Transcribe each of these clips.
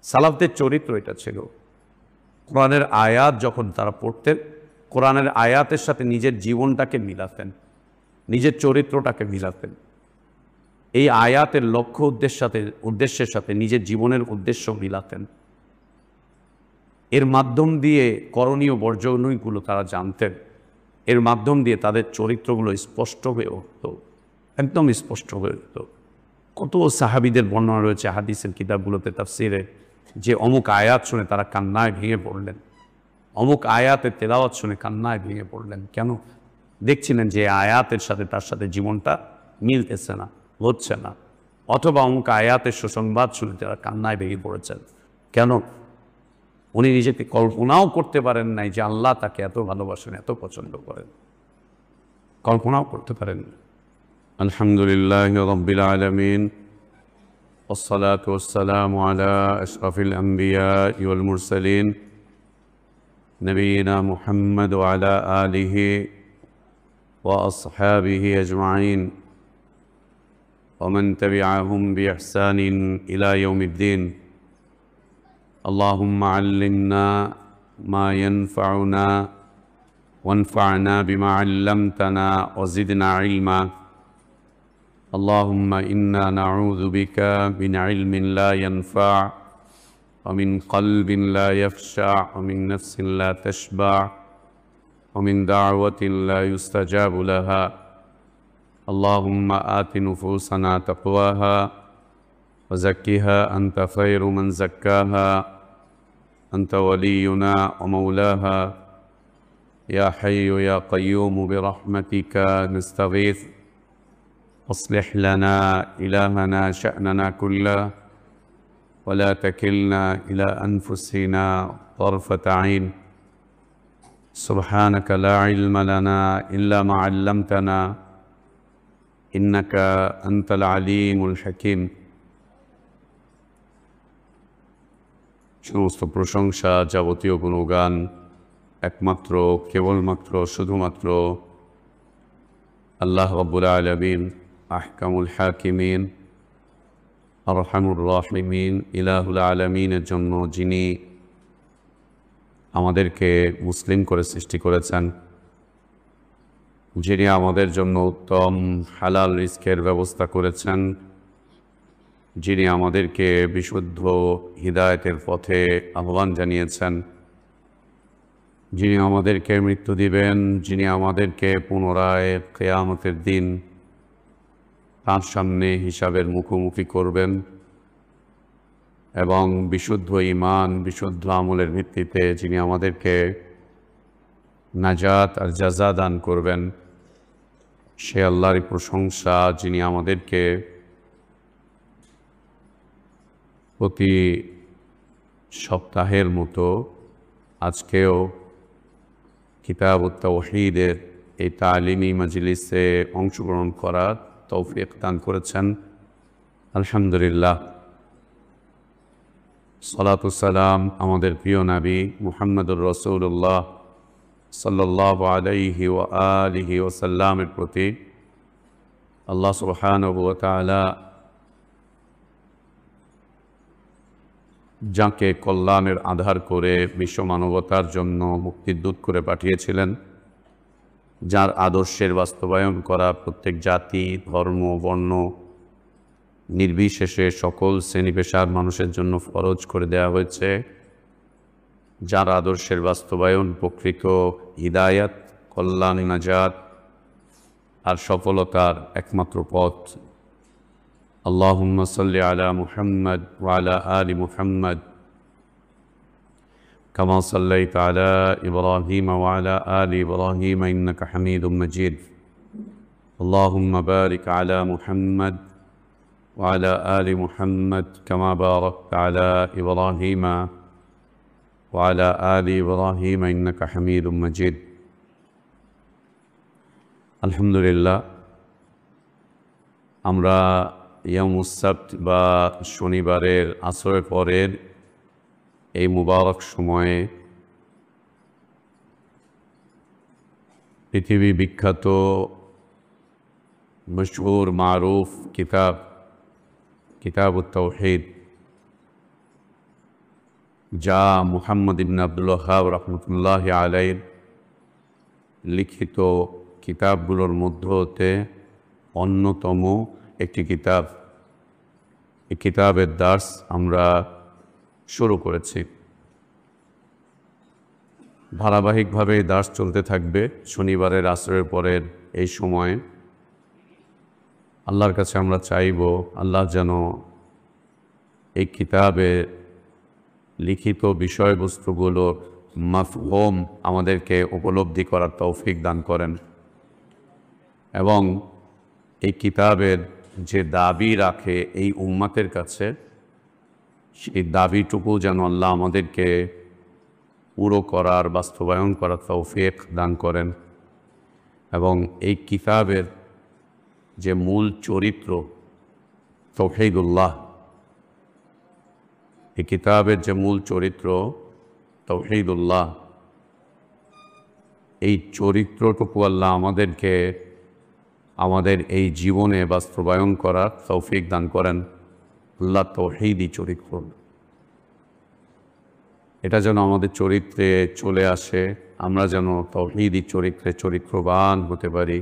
সালাফদের চরিত্র এটা ছিল। কোরআনের আয়াত যখন তারা পড়তেন, কোরআনের আয়াতের সাথে নিজের জীবনটাকে মিলাতেন, নিজের চরিত্রটাকে মিলাতেন। এই আয়াতের লক্ষ্য উদ্দেশ্যের সাথে নিজের জীবনের উদ্দেশ্য মিলাতেন। এর মাধ্যম দিয়ে করণীয় বর্জনীয়গুলো তারা জানতেন। এর মাধ্যম দিয়ে তাদের চরিত্রগুলো স্পষ্ট হয়ে উঠত, একদম স্পষ্ট হয়ে উঠত। কত সাহাবীদের বর্ণনা রয়েছে হাদিসের কিতাবগুলোতে, তাফসিরে, যে অমুক আয়াত শুনে তারা কান্নায় ভেঙে পড়লেন, অমুক আয়াতের তেলাওয়াত শুনে কান্নায় ভেঙে পড়লেন। কেন? দেখছিলেন যে আয়াতের সাথে তার সাথে জীবনটা মিলতেছে না, হচ্ছে না। অথবা অমুক আয়াতের সুসংবাদ শুনে তারা কান্নায় ভেঙে পড়েছেন। কেন? উনি নিজেকে কল্পনাও করতে পারেন নাই যে আল্লাহ তাকে এত ভালোবাসেন, এত পছন্দ করেন, কল্পনাও করতে পারেন না। আলহামদুলিল্লাহ রাব্বিল আলামিন, والصلاة والسلام على أشرف الأنبياء والمرسلين نبينا محمد وعلى آله وأصحابه أجمعين ومن تبعهم بإحسان إلى يوم الدين. اللهم علمنا ما ينفعنا وانفعنا بما علمتنا وزدنا علما. اللهم إنا نعوذ بك من علم لا ينفع ومن قلب لا يخشع ومن نفس لا تشبع ومن دعوة لا يستجاب لها. اللهم آت نفوسنا تقواها وزكها أنت خير من زكاها أنت ولينا ومولاها. يا حي يا قيوم برحمتك نستغيث أصلح لنا إلهنا شأننا كله ولا تكلنا إلى أنفسنا طرفة عين. سبحانك لا علم لنا إلا ما علمتنا إنك أنت العليم الحكيم. সমস্ত প্রশংসা, যাবতীয় গুণগান একমাত্র, কেবলমাত্র, শুধুমাত্র আল্লাহ রাব্বুল আলামিন, আহকামুল হাকিমিন, আরহামুর রাহিমিন, ইলাহুল আলামিনের জন্য, যিনি আমাদেরকে মুসলিম করে সৃষ্টি করেছেন, যিনি আমাদের জন্য উত্তম হালাল রিজকের ব্যবস্থা করেছেন, যিনি আমাদেরকে বিশুদ্ধ হিদায়াতের পথে আহ্বান জানিয়েছেন, যিনি আমাদেরকে মৃত্যু দিবেন, যিনি আমাদেরকে পুনরায় কিয়ামতের দিন তাঁর সামনে হিসাবের মুখোমুখি করবেন এবং বিশুদ্ধ ঈমান, বিশুদ্ধ আমলের ভিত্তিতে যিনি আমাদেরকে নাজাত আর জাযা দান করবেন, সে আল্লাহরই প্রশংসা, যিনি আমাদেরকে প্রতি সপ্তাহের মতো আজকেও কিতাবুত তাওহীদের এই তালিমি মাজলিসে অংশগ্রহণ করার তৌফিক দান করেছেন। আলহামদুলিল্লাহ। সালাতু সালাম আমাদের প্রিয় নবী মুহাম্মদুর রাসূলুল্লাহ সাল্লাল্লাহু আলাইহি ওয়া আলিহি ওয়াসাল্লামের প্রতি আল্লাহ সুবহানাহু ওয়া তাআলা যাকে কল্যাণের আধার করে বিশ্ব মানবতার জন্য মুক্তির দূত করে পাঠিয়েছিলেন, যার আদর্শের বাস্তবায়ন করা প্রত্যেক জাতি, ধর্ম, বর্ণ নির্বিশেষে সকল শ্রেণী পেশার মানুষের জন্য ফরজ করে দেওয়া হয়েছে, যার আদর্শের বাস্তবায়ন প্রকৃত হিদায়াত, কল্যাণ, নাজাত আর সফলতার একমাত্র পথ। আল্লাহুম্মা সাল্লি আলা মুহাম্মদ ওয়া আলা আলি মুহাম্মদ কামা সাল্লাইতা আলা ইব্রাহিম ওয়া আলা আলি ইব্রাহিম ইন্নাকা হামিদুম মাজিদ। আল্লাহুম্মা বারিক আলা মুহাম্মদ ওয়া আলা আলি মুহাম্মদ কামা বারাকতা আলা ইব্রাহিম ওয়া আলা আলি ইব্রাহিম ইন্নাকা হামিদুম মাজিদ। আলহামদুলিল্লাহ, আমরা ইয়াউমুস সাbt বা শনিবারের আসরের পরের এই মুবারক সময়ে পৃথিবী বিখ্যাত মশহুর মারুফ কিতাবুত তাওহীদ যা মুহাম্মদ ইবনে আব্দুল ওয়াহ্হাব রাহমাতুল্লাহি আলাইহির লিখিত কিতাবগুলোর মধ্য হতে অন্যতম একটি কিতাব। এই কিতাবের দার্স আমরা শুরু করেছি। ধারাবাহিকভাবে এই দার্স চলতে থাকবে শনিবারের আসরের পরের এই সময়ে। আল্লাহর কাছে আমরা চাইব আল্লাহ যেন এই কিতাবে লিখিত বিষয়বস্তুগুলোর মাফহুম আমাদেরকে উপলব্ধি করার তৌফিক দান করেন এবং এই কিতাবের যে দাবি রাখে এই উম্মতের কাছে সেই দাবিটুকু যেন আল্লাহ আমাদেরকে পুরো করার বাস্তবায়ন করার তৌফিক দান করেন এবং এই কিতাবের যে মূল চরিত্র তাওহীদুল্লাহ, এই কিতাবের যে মূল চরিত্র তাওহীদুল্লাহ, এই চরিত্রটুকু আল্লাহ আমাদেরকে আমাদের এই জীবনে বাস্তবায়ন করার তৌফিক দান করেন। আল্লাহ তাওহীদি চরিত্র, এটা যেন আমাদের চরিত্রে চলে আসে, আমরা যেন তাওহীদি চরিত্রে চরিত্রবান হতে পারি।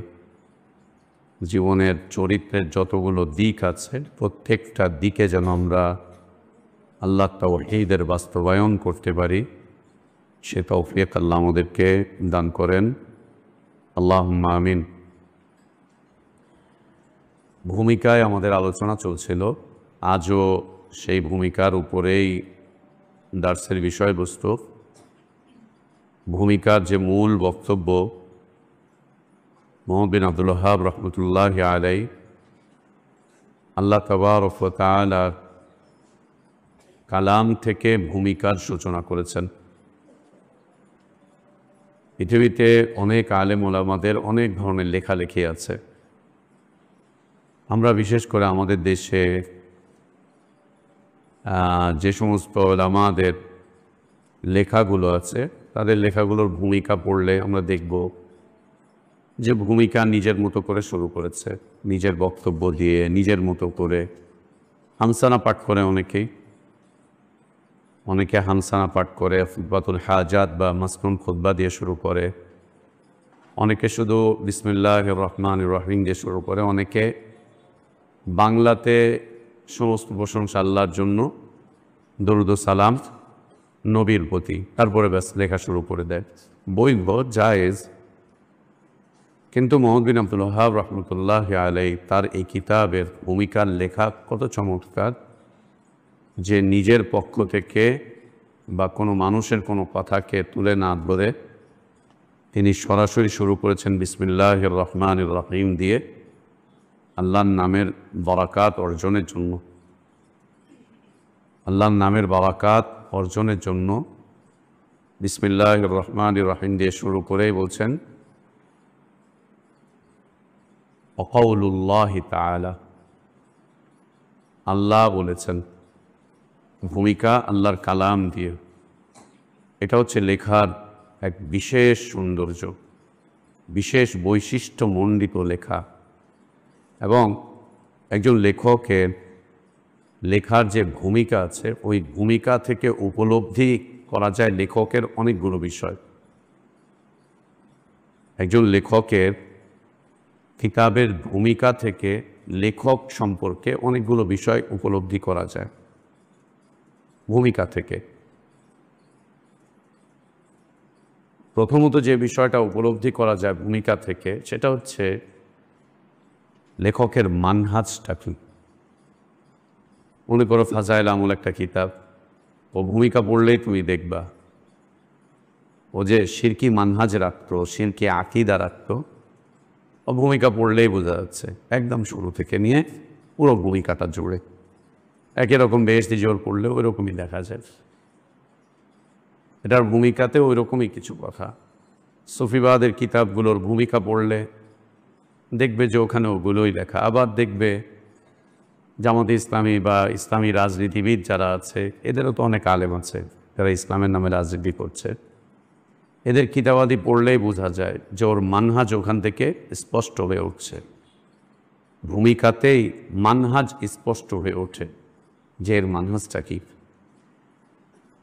জীবনের চরিত্রের যতগুলো দিক আছে প্রত্যেকটা দিকে যেন আমরা আল্লাহ তাওহীদের বাস্তবায়ন করতে পারি, সে তৌফিক আল্লাহ আমাদেরকে দান করেন। আল্লাহুম্মা আমিন। ভূমিকায় আমাদের আলোচনা চলছিল, আজও সেই ভূমিকার উপরেই দার্সের বিষয়বস্তু। ভূমিকার যে মূল বক্তব্য মুহাম্মদ বিন আব্দুল ওয়াহ্হাব রাহমাতুল্লাহি আলাইহি আল্লাহ তাবারক ওয়া তাআলা কালাম থেকে ভূমিকার সূচনা করেছেন। পৃথিবীতে অনেক আলেম ওলামাদের অনেক ধরনের লেখালেখি আছে। আমরা বিশেষ করে আমাদের দেশে যে সমস্ত ওলামাদের লেখাগুলো আছে তাদের লেখাগুলোর ভূমিকা পড়লে আমরা দেখব যে ভূমিকা নিজের মতো করে শুরু করেছে, নিজের বক্তব্য দিয়ে নিজের মতো করে। হামসানা পাঠ করে অনেকে হামসানা পাঠ করে, খুতবাতুল হাজাত বা মাসনুন খুতবা দিয়ে শুরু করে, অনেকে শুধু বিসমিল্লাহির রহমানির রহিম দিয়ে শুরু করে, অনেকে বাংলাতে সমস্ত প্রশংসা আল্লাহর জন্য, দরুদ ও সালাম নবীর প্রতি, তারপরে ব্যাস লেখা শুরু করে দেয়। বৈধ, জায়েজ। কিন্তু মুহাম্মদ বিন আব্দুল ওয়াহ্হাব রাহমাতুল্লাহি আলাইহি তার এই কিতাবের ভূমিকার লেখা কত চমৎকার, যে নিজের পক্ষ থেকে বা কোনো মানুষের কোনো কথাকে তুলে না ধরে তিনি সরাসরি শুরু করেছেন বিসমিল্লাহির রহমানির রহিম দিয়ে, আল্লাহর নামের বারাকাত অর্জনের জন্য। আল্লাহর নামের বারাকাত অর্জনের জন্য বিসমিল্লাহির রহমানির রহিম দিয়ে শুরু করেই বলছেন ওয়াকাউলুল্লাহি তাআলা, আল্লাহ বলেছেন। ভূমিকা আল্লাহর কালাম দিয়ে, এটা হচ্ছে লেখার এক বিশেষ সৌন্দর্য, বিশেষ বৈশিষ্ট্যমণ্ডিত লেখা। এবং একজন লেখকের লেখার যে ভূমিকা আছে ওই ভূমিকা থেকে উপলব্ধি করা যায় লেখকের অনেকগুলো বিষয়। একজন লেখকের কিতাবের ভূমিকা থেকে লেখক সম্পর্কে অনেকগুলো বিষয় উপলব্ধি করা যায় ভূমিকা থেকে। প্রথমত যে বিষয়টা উপলব্ধি করা যায় ভূমিকা থেকে সেটা হচ্ছে লেখকের মানহাজটা কি। মনে করো ফাজাইল আমল একটা কিতাব, ও ভূমিকা পড়লেই তুমি দেখবা ও যে শিরকি মানহাজ রাখতো, শিরকি আকীদা রাখতো, ও ভূমিকা পড়লেই বোঝা যাচ্ছে একদম শুরু থেকে নিয়ে পুরো ভূমিকাটা জুড়ে। একই রকম বেহেশতি জোর পড়লেও ওই রকমই দেখা যায়, এটার ভূমিকাতেও ওই রকমই কিছু কথা। সুফিবাদের কিতাবগুলোর ভূমিকা পড়লে দেখবে যে ওখানে ওগুলোই লেখা। আবার দেখবে জামাতে ইসলামী বা ইসলামী রাজনীতিবিদ যারা আছে, এদেরও তো অনেক আলেম আছে যারা ইসলামের নামে রাজনীতি করছে, এদের কিতাবাদি পড়লেই বোঝা যায় যে ওর মানহাজ ওখান থেকে স্পষ্ট হয়ে উঠছে। ভূমিকাতেই মানহাজ স্পষ্ট হয়ে ওঠে যে এর মানহাজটা কি।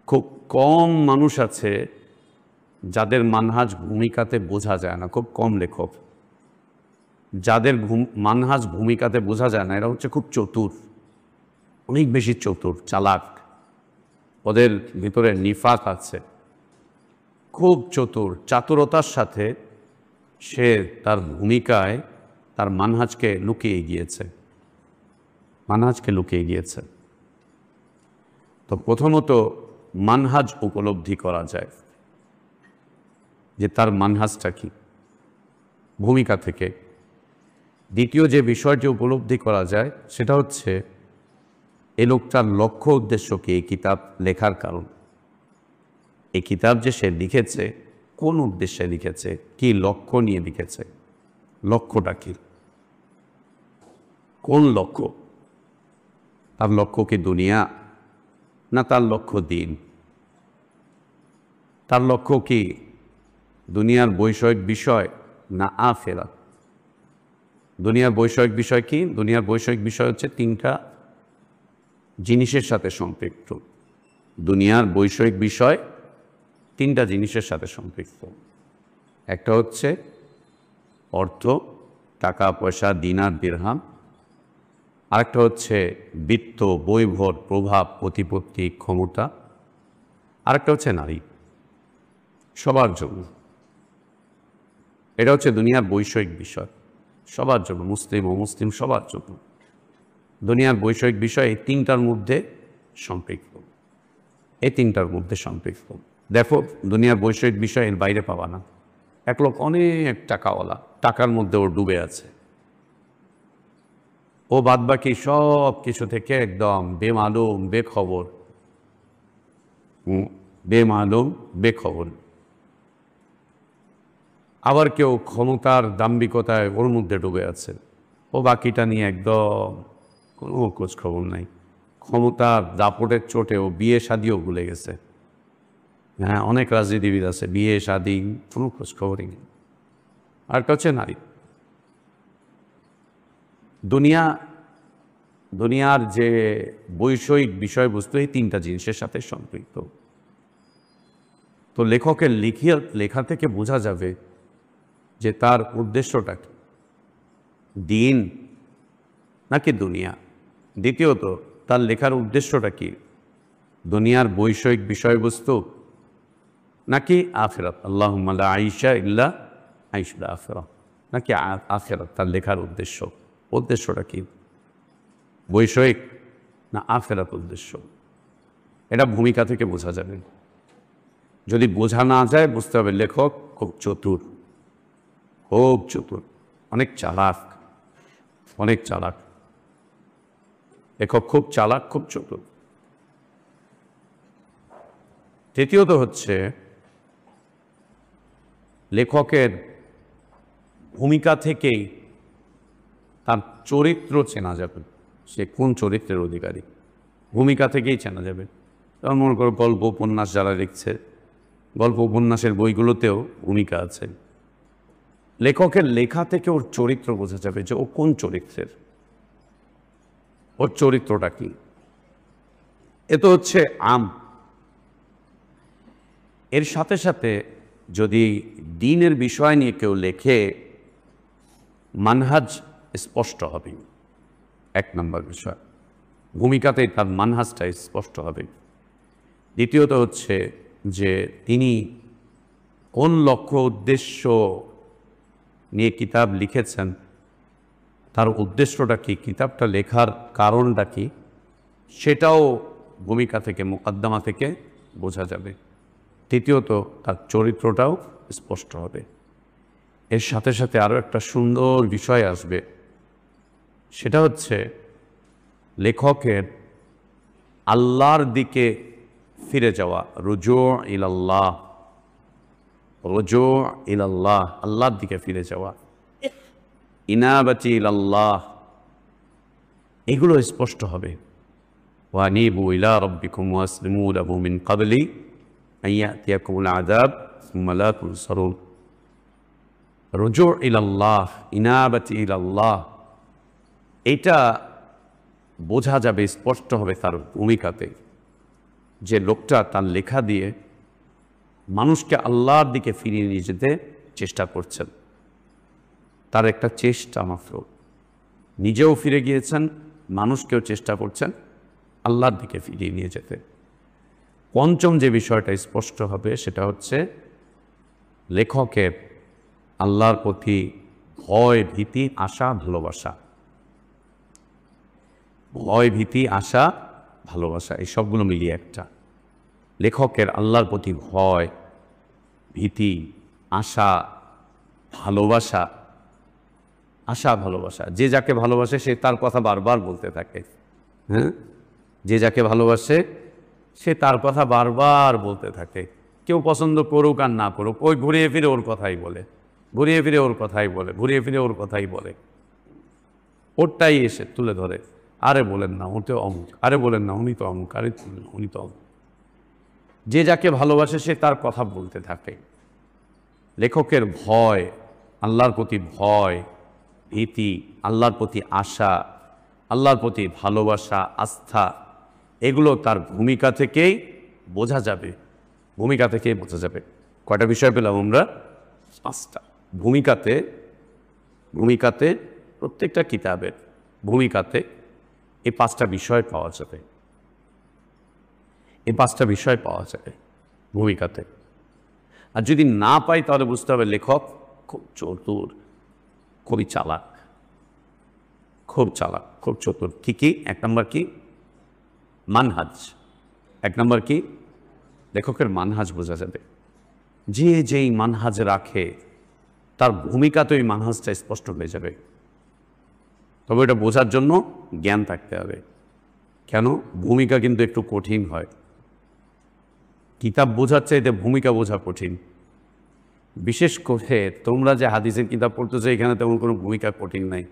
খুব কম মানুষ আছে যাদের মানহাজ ভূমিকাতে বোঝা যায় না, খুব কম লেখক যাদের মানহাজ ভূমিকাতে বোঝা যায় না। এরা হচ্ছে খুব চতুর, অনেক বেশি চতুর, চালাক, ওদের ভিতরে নিফাক আছে, খুব চতুর। চাতুরতার সাথে সে তার ভূমিকায় তার মানহাজকে লুকিয়ে গিয়েছে, মানহাজকে লুকিয়ে গিয়েছে। তো প্রথমত মানহাজ উপলব্ধি করা যায় যে তার মানহাজটা কি ভূমিকা থেকে। দ্বিতীয় যে বিষয়টি উপলব্ধি করা যায় সেটা হচ্ছে এই লোকটার লক্ষ্য উদ্দেশ্য কি, এই কিতাব লেখার কারণ। এই কিতাব যে সে লিখেছে কোন উদ্দেশ্যে লিখেছে, কি লক্ষ্য নিয়ে লিখেছে, লক্ষ্যটা কি, কোন লক্ষ্য? তার লক্ষ্য কি দুনিয়া, না তার লক্ষ্য দিন? তার লক্ষ্য কি দুনিয়ার বৈষয়িক বিষয় না আখিরাত? দুনিয়ার বৈষয়িক বিষয় কি? দুনিয়ার বৈষয়িক বিষয় হচ্ছে তিনটা জিনিসের সাথে সম্পৃক্ত। দুনিয়ার বৈষয়িক বিষয় তিনটা জিনিসের সাথে সম্পৃক্ত। একটা হচ্ছে অর্থ, টাকা পয়সা, দিনার দিরহাম। আরেকটা হচ্ছে বিত্ত, বৈভব, প্রভাব, প্রতিপত্তি, ক্ষমতা। আরেকটা হচ্ছে নারী, সবার জন্য। এটা হচ্ছে দুনিয়ার বৈষয়িক বিষয়, সবার জন্য, মুসলিম ও মুসলিম সবার জন্য। দুনিয়ার বৈষয়িক বিষয় এই তিনটার মধ্যে সম্পৃক্ত, এই তিনটার মধ্যে সম্পৃক্ত। দেখো দুনিয়ার বৈষয়িক বিষয় এর বাইরে পাবা না। এক লোক অনেক টাকাওয়ালা, টাকার মধ্যে ও ডুবে আছে, ও বাদবাকি সব কিছু থেকে একদম বেমালুম, বেখবর, বেমালুম, বেখবর। আবার কেউ ক্ষমতার দাম্ভিকতায় ওর মধ্যে ডুবে আছে, ও বাকিটা নিয়ে একদম কোনো খোঁজ খবর নাই। ক্ষমতার দাপটের চোটে ও বিয়ে শাদিও ভুলে গেছে। হ্যাঁ, অনেক রাজনীতিবিদ আছে বিয়ে শাদী কোনো খোঁজ খবরই নেই। আর হচ্ছে নারী। দুনিয়ার যে বৈষয়িক বিষয়বস্তু এই তিনটা জিনিসের সাথে সম্পৃক্ত। তো লেখকের লেখা থেকে বোঝা যাবে যে তার উদ্দেশ্যটা কি, দিন নাকি দুনিয়া। দ্বিতীয়ত তার লেখার উদ্দেশ্যটা কি, দুনিয়ার বৈষয়িক বিষয়বস্তু নাকি আখিরাত, আল্লাহুম্মা লা আইশা ইল্লা আইশুল আখিরাহ, নাকি আখিরাত। তার লেখার উদ্দেশ্যটা কি, বৈষয়িক না আখিরাত উদ্দেশ্য? এটা ভূমিকা থেকে বোঝা যাবে। যদি বোঝা না যায় বুঝতে হবে লেখক খুব চতুর, খুব চতুর, অনেক চালাক, অনেক চালাক। লেখক খুব চালাক, খুব চতুর। তৃতীয়ত হচ্ছে লেখকের ভূমিকা থেকেই তার চরিত্র চেনা যাবে, সে কোন চরিত্রের অধিকারী, ভূমিকা থেকেই চেনা যাবে। যেমন মনে করো গল্প উপন্যাস যারা লিখছে, গল্প উপন্যাসের বইগুলোতেও ভূমিকা আছে। লেখকের লেখা থেকে ওর চরিত্র বোঝা যাবে যে ও কোন চরিত্রের, ওর চরিত্রটা কি। এ তো হচ্ছে আম। এর সাথে সাথে যদি দ্বীনের বিষয় নিয়ে কেউ লেখে, মানহাজ স্পষ্ট হবে। এক নম্বর বিষয়, ভূমিকাতে তার মানহাজটা স্পষ্ট হবে। দ্বিতীয়ত হচ্ছে যে তিনি কোন লক্ষ্য উদ্দেশ্য নিয়ে কিতাব লিখেছেন, তার উদ্দেশ্যটা কি, কিতাবটা লেখার কারণটা কি, সেটাও ভূমিকা থেকে, মুকদ্দমা থেকে বোঝা যাবে। তৃতীয়ত তার চরিত্রটাও স্পষ্ট হবে। এর সাথে সাথে আরও একটা সুন্দর বিষয় আসবে, সেটা হচ্ছে লেখকের আল্লাহর দিকে ফিরে যাওয়া, রুজু ইলাল্লাহ, রুজু ইলাল্লাহ, আল্লাহর দিকে ফিরে যাওয়া, ইনাবাতি ইলাল্লাহ, এগুলো স্পষ্ট হবে। ওয়ানিবু ইলা রাব্বিকুম ওয়াসলিমু লাহু মিন ক্বাবলি আন ইয়াতিয়াকুমুল আযাব সুম্মা লা তুনসারুন। রুজু ইলাল্লাহ, ইনাবাতি ইলাল্লাহ, এটা বোঝা যাবে, স্পষ্ট হবে তার ভূমিকাতে। যে লোকটা তার লেখা দিয়ে মানুষকে আল্লাহর দিকে ফিরিয়ে নিয়ে যেতে চেষ্টা করছেন। তার একটা চেষ্টা মাত্র, নিজেও ফিরে গিয়েছেন, মানুষকেও চেষ্টা করছেন আল্লাহর দিকে ফিরিয়ে নিয়ে যেতে। পঞ্চম যে বিষয়টা স্পষ্ট হবে সেটা হচ্ছে লেখকের আল্লাহর প্রতি ভয়, ভীতি, আশা, ভালোবাসা। ভয়, ভীতি, আশা, ভালোবাসা, এই সবগুলো মিলিয়ে একটা। লেখকের আল্লাহর প্রতি ভয়, ভীতি, আশা, ভালোবাসা। আশা, ভালোবাসা, যে যাকে ভালোবাসে সে তার কথা বারবার বলতে থাকে। হ্যাঁ, যে যাকে ভালোবাসে সে তার কথা বারবার বলতে থাকে। কেউ পছন্দ করুক আর না করুক, ওই ঘুরিয়ে ফিরে ওর কথাই বলে, ঘুরিয়ে ফিরে ওর কথাই বলে, ঘুরিয়ে ফিরে ওর কথাই বলে। ওরটাই এসে তুলে ধরে, আরে বলেন না ও তো অমুক, আরে বলেন না উনি তো অমুক, আরে উনি তো অমুক। যে যাকে ভালোবাসে সে তার কথা বলতে থাকে। লেখকের ভয়, আল্লাহর প্রতি ভয়, ভীতি, আল্লাহর প্রতি আশা, আল্লাহর প্রতি ভালোবাসা, আস্থা, এগুলো তার ভূমিকা থেকেই বোঝা যাবে। ভূমিকা থেকেই বোঝা যাবে। কয়টা বিষয় পেলাম আমরা? 5টা। ভূমিকাতে প্রত্যেকটা কিতাবের ভূমিকাতে এই 5টা বিষয় পাওয়া যাবে। এই 5টা বিষয় পাওয়া যাবে ভূমিকাতে। আর যদি না পাই তাহলে বুঝতে হবে লেখক খুব চতুর, খুবই চালাক, খুব চালাক, খুব চতুর। কি 1 নম্বর কি? মানহাজ। 1 নম্বর কি? লেখকের মানহাজ বোঝা যাবে। যে যেই মানহাজ রাখে তার ভূমিকাতে ওই মানহাজটা স্পষ্ট হয়ে যাবে। তবে এটা বোঝার জন্য জ্ঞান থাকতে হবে। কেন? ভূমিকা কিন্তু একটু কঠিন হয়। কিতাব বোঝার চাইতে ভূমিকা বোঝা কঠিন। বিশেষ করে তোমরা যে হাদিসের কিতাব পড়তেছো এখানে তেমন কোনো ভূমিকা কঠিন নাই।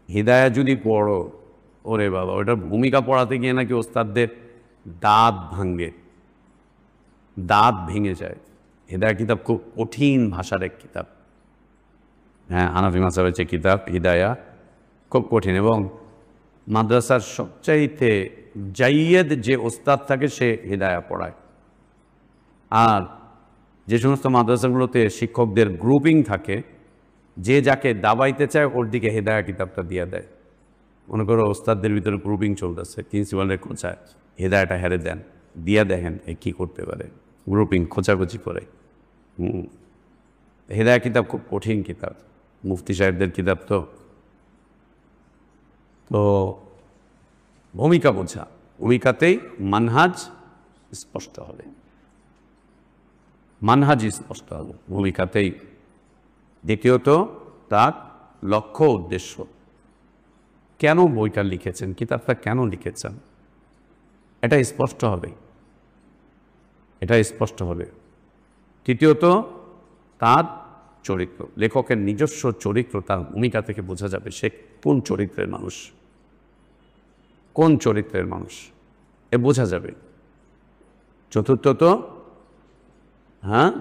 হিদায়া যদি পড়ো, ওরে বাবা, ওটার ভূমিকা পড়াতে গিয়ে নাকি ওস্তাদদের দাঁত ভাঙে, দাঁত ভেঙে যায়। হিদায়া কিতাব খুব কঠিন ভাষার এক কিতাব। হ্যাঁ, হানাফি মাযহাবের যে কিতাব হিদায়া খুব কঠিন। এবং মাদ্রাসার সবচাইতে জাইয়েদ যে ওস্তাদ থাকে সে হিদায়া পড়ায়। আর যে সমস্ত মাদ্রাসাগুলোতে শিক্ষকদের গ্রুপিং থাকে, যে যাকে দাবাইতে চায় ওর দিকে হিদায়া কিতাবটা দিয়ে দেয়। মনে করো ওস্তাদদের ভিতরে গ্রুপিং চলতেছে, প্রিন্সিপালের খোঁচায় হিদায়াটা হেরে দেন, দিয়া দেখেন এ কী করতে পারে, গ্রুপিং খোঁচাখুচি করে। হিদায়া কিতাব খুব কঠিন কিতাব, মুফতি সাহেবদের কিতাব। তো ভূমিকা বোঝা, ভূমিকাতেই মানহাজ স্পষ্ট হবে, মানহাজ স্পষ্ট হবে ভূমিকাতেই। দ্বিতীয়ত তার লক্ষ্য উদ্দেশ্য, কেন বইটা লিখেছেন, কিতাবটা কেন লিখেছেন, এটা স্পষ্ট হবে, এটা স্পষ্ট হবে। তৃতীয়ত তার চরিত্র, লেখকের নিজস্ব চরিত্র তার ভূমিকা থেকে বোঝা যাবে সে কোন চরিত্রের মানুষ, কোন চরিত্রের মানুষ এ বোঝা যাবে। চতুর্থত, হ্যাঁ,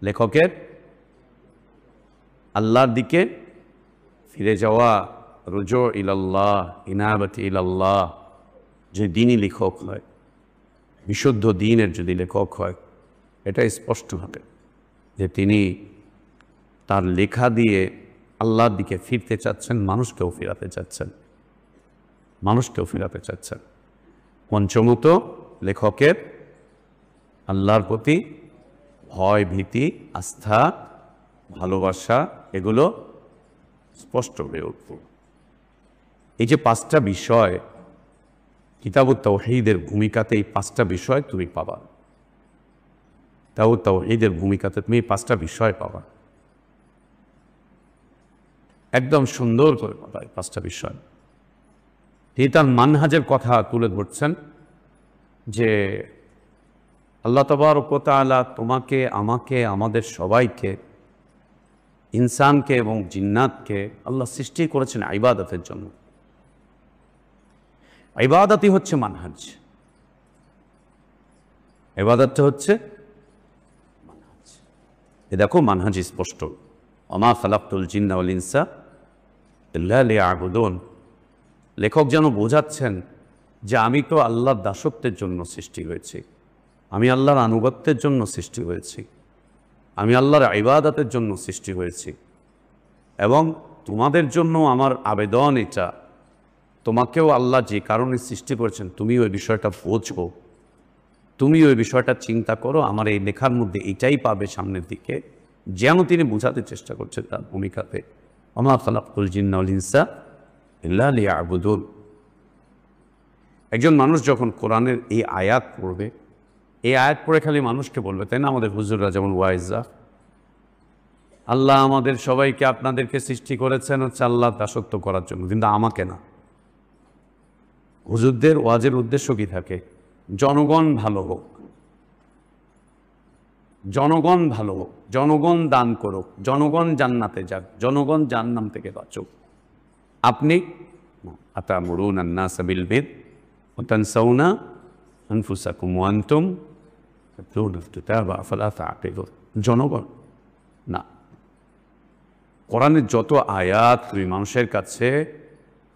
লেখকের আল্লাহর দিকে ফিরে যাওয়া, রুজু ইলাল্লাহ, ইনাবাতি ইলাল্লাহ। যে দিনই লেখক হয়, বিশুদ্ধ দ্বীনের যদি লেখক হয়, এটা স্পষ্ট হবে যে তিনি তার লেখা দিয়ে আল্লাহর দিকে ফিরতে চাচ্ছেন, মানুষকেও ফেরাতে চাচ্ছেন, মানুষকেও ফেরাতে চাচ্ছেন। পঞ্চমত, লেখকের আল্লাহর প্রতি ভয়, ভীতি, আস্থা, ভালোবাসা, এগুলো স্পষ্ট হয়ে উঠবে। এই যে 5টা বিষয় কিতাবুত তাওহীদের ভূমিকাতে, এই 5টা বিষয় তুমি পাবা। কিতাবুত তাওহীদের ভূমিকাতে তুমি এই 5টা বিষয় পাবা, একদম সুন্দর করে পাবা এই 5টা বিষয়। তিনি তার মানহাজের কথা তুলে ধরছেন যে আল্লাহ তাবারক ওয়া তাআলা তোমাকে, আমাকে, আমাদের সবাইকে, ইনসানকে এবং জিন্নাতকে আল্লাহ সৃষ্টি করেছেন ইবাদতের জন্য। ইবাদতই হচ্ছে মানহাজ, ইবাদতটা হচ্ছে মানহাজ। এ দেখো মানহাজ স্পষ্ট, ওমা খালাকতুল জিন্না ওয়াল ইনসা ইল্লা লিয়াবুদুন। লেখক যেন বোঝাচ্ছেন যে আমি তো আল্লাহর দাসত্বের জন্য সৃষ্টি হয়েছি, আমি আল্লাহর আনুগত্যের জন্য সৃষ্টি হয়েছি, আমি আল্লাহর ইবাদতের জন্য সৃষ্টি হয়েছি, এবং তোমাদের জন্য আমার আবেদন এটা, তোমাকেও আল্লাহ যে কারণে সৃষ্টি করেছেন তুমি ওই বিষয়টা বোঝো, তুমি ওই বিষয়টা চিন্তা করো, আমার এই লেখার মধ্যে এটাই পাবে সামনের দিকে, যেন তিনি বোঝাতে চেষ্টা করছেন তার ভূমিকাতে। ওমা খালাকতুল জিন্না ওয়াল ইনসা ইল্লা লিয়াবুদুন। একজন মানুষ যখন কোরআনের এই আয়াত পড়বে, এই আয়াত পড়ে খালি মানুষকে বলবে, তাই না? আমাদের হুজুররা যেমন ওয়াইজা, আল্লাহ আমাদের সবাইকে আপনাদেরকে সৃষ্টি করেছেন হচ্ছে আল্লাহ দাসত্ব করার জন্য, কিন্তু আমাকে না। হুজুরদের ওয়াজের উদ্দেশ্য কি থাকে? জনগণ ভালো হোক, জনগণ ভালো হোক, জনগণ দান করুক, জনগণ জান্নাতে যাক, জনগণ জাহান্নাম থেকে বাঁচুক। আপনি আতামুরুনা আন-নাসা বিল বিররি ওয়া তানসাউনা আনফুসাকুম ওয়া আনতুম তাতলুনাল কিতাবা আফালা তা'কিলুন। জনগণ না। কোরআনের যত আয়াত তুমি মানুষের কাছে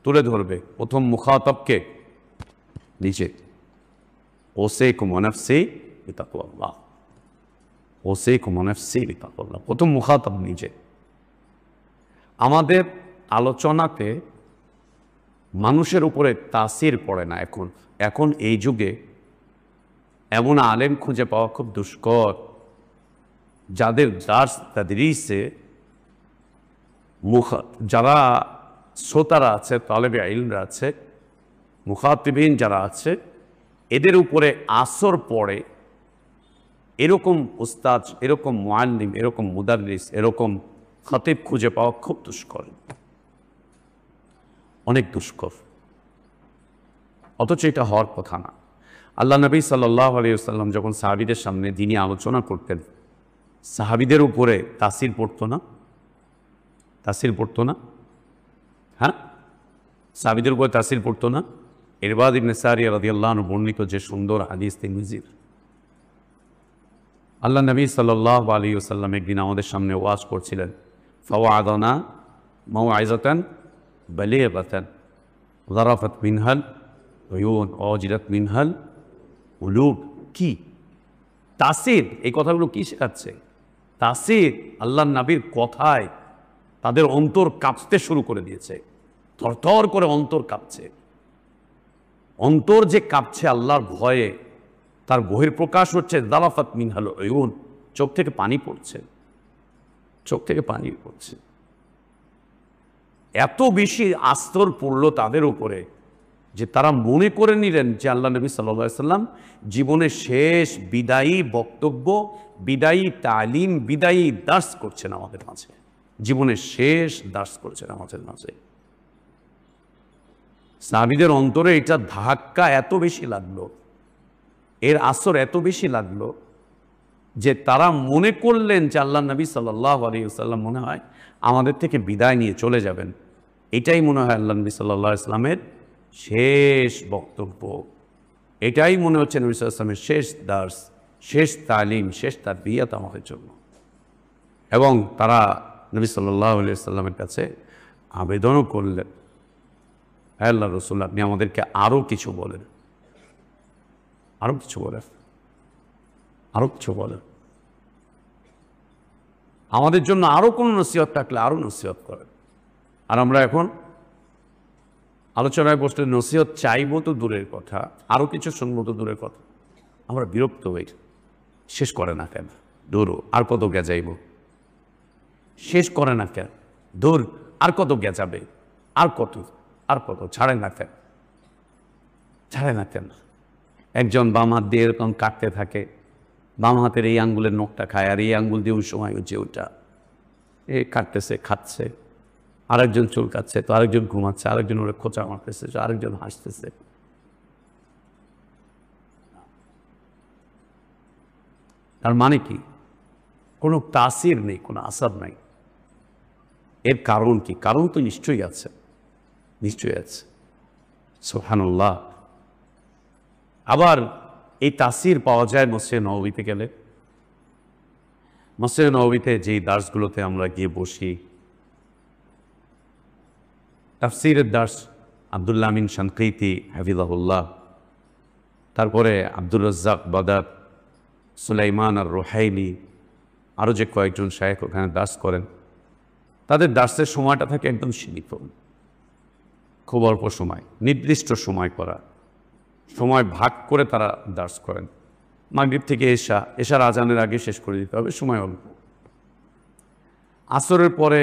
তুলে ধরবে, প্রথম মুখাতাবকে নিজে, ওয়াসাইকুম ওয়া নাফসি বিতাকওয়াল্লাহ, ওয়াসাইকুম ওয়া নাফসি বিতাকওয়াল্লাহ, প্রথম মুখাতাব নিজে। আমাদের আলোচনাতে মানুষের উপরে তাসির পড়ে না। এখন এই যুগে এমন আলেম খুঁজে পাওয়া খুব দুষ্কর, যাদের দার্স তাদরিসে যারা শ্রোতারা আছে, তালেবে ইলমরা আছে, মুখাতিবিন যারা আছে, এদের উপরে আসর পড়ে এরকম উস্তাদ, এরকম মুআল্লিম, এরকম মুদাররিস, এরকম খতিব খুঁজে পাওয়া খুব দুষ্কর, অনেক দুষ্কর। অথচ এটা হওয়ার কথা না। আল্লাহ নবী সাল্লাল্লাহু আলাইহি ওয়াসাল্লাম যখন সাহাবীদের সামনে দিনী আলোচনা করতেন, সাহাবীদের উপরে তাসির পড়তো না? তাসির পড়তো না? হ্যাঁ, সাহাবীদের উপরে তাসির পড়তো না? ইরবাদ ইবনে সারিয়া রাদিয়াল্লাহু আনহু বর্ণিত যে সুন্দর হাদিস তিরমিজির, আল্লাহ নবী সাল্লাল্লাহু আলাইহি ওয়াসাল্লাম একদিন আমাদের সামনে ওয়াজ করছিলেন, ফাওয়াদানা মাওইযাতান বালিগাতান যারাফাত মিনহাল উয়ুন ওয়াজিলাত মিনহাল কুলুব। কি তাসির? এই কথাগুলো কি শেখাচ্ছে? তাসির আল্লাহর নবীর কথায় তাদের অন্তর কাঁপতে শুরু করে দিয়েছে, থরথর করে অন্তর কাঁপছে। অন্তর যে কাঁপছে আল্লাহর ভয়ে, তার বহির্প্রকাশ হচ্ছে যারাফাত মিনহাল উয়ুন, চোখ থেকে পানি পড়ছে, চোখ থেকে পানি পড়ছে। এত বেশি আস্তর পড়ল তাদের উপরে যে তারা মনে করে নিলেন যে আল্লাহ নবী সাল্লাল্লাহু আলাইহি সাল্লাম জীবনের শেষ বিদায়ী বক্তব্য, বিদায়ী তালিম, বিদায়ী দার্স করছেন আমাদের মাঝে, জীবনের শেষ দার্স করছেন আমাদের মাঝে। সাহাবীদের অন্তরে এটা ধাক্কা এত বেশি লাগলো, এর আসর এত বেশি লাগলো যে তারা মনে করলেন যে আল্লাহ নবী সাল্লাল্লাহু আলাইহি ওয়াসাল্লাম মনে হয় আমাদের থেকে বিদায় নিয়ে চলে যাবেন। এটাই মনে হয় আল্লাহ নবী সাল্লাল্লাহু আলাইহি ওয়াসাল্লামের শেষ বক্তব্য, এটাই মনে হচ্ছে নবী সাল্লাল্লাহু আলাইহি ওয়াসাল্লামের শেষ দার্স, শেষ তালিম, শেষ তারবিয়াত আমাদের জন্য। এবং তারা নবী সাল্লাল্লাহু আলাইহি ওয়াসাল্লামের কাছে আবেদনও করলেন, হে আল্লাহর রাসূল, আপনি আমাদেরকে আরও কিছু বলেন, আরও কিছু বলেন, আরও কিছু বলেন, আমাদের জন্য আরও কোনো নসিহত থাকলে আরও নসিহত করেন। আর আমরা এখন আলোচনায় বসলে নসিহত চাইবো তো দূরের কথা, আরও কিছু শুনবো তো দূরের কথা, আমরা বিরক্ত হই। শেষ করে না কেন? দূরও আর কত গেজাইব? শেষ করে না কেন? দূর আর কত গেজাবে? আর কত, আর কত? ছাড়ে না কেন? ছাড়ে না কেন? একজন বাম হাত দিয়ে এরকম কাটতে থাকে, বাম হাতের এই আঙ্গুলের নখটা খায়, আর এই আঙ্গুল দিয়ে ওই সময় হচ্ছে ওটা এ কাটতেছে, খাচ্ছে, আরেকজন চুল কাটছে, তো আরেকজন ঘুমাচ্ছে, আরেকজন ওরা খোঁচা মারতেছে, আরেকজন হাসতেছে। তার মানে কি? কোনো তাসির নেই, কোনো আসার নাই। এর কারণ কি? কারণ তো নিশ্চয়ই আছে, নিশ্চয়ই আছে। সুবহানাল্লাহ। আবার এই তাসির পাওয়া যায় মসজিদে নববীতে গেলে। মসজিদে নববীতে যেই দার্সগুলোতে আমরা গিয়ে বসি, তাফসীরের দার্স, আব্দুল্লাহ আমিন শানকিতি হাফিজাহুল্লাহ, তারপরে আব্দুর রাজ্জাক বাদাত, সুলাইমান আর রোহাইলি, আরও যে কয়েকজন শায়েখ ওখানে দাস করেন, তাদের দাসের সময়টা থাকে একদম সীমিত, খুব অল্প সময়, নির্দিষ্ট সময় করা, সময় ভাগ করে তারা দাস করেন। মাগরিব থেকে এশার আজানের আগে শেষ করে দিতে হবে, সময় অল্প। আসরের পরে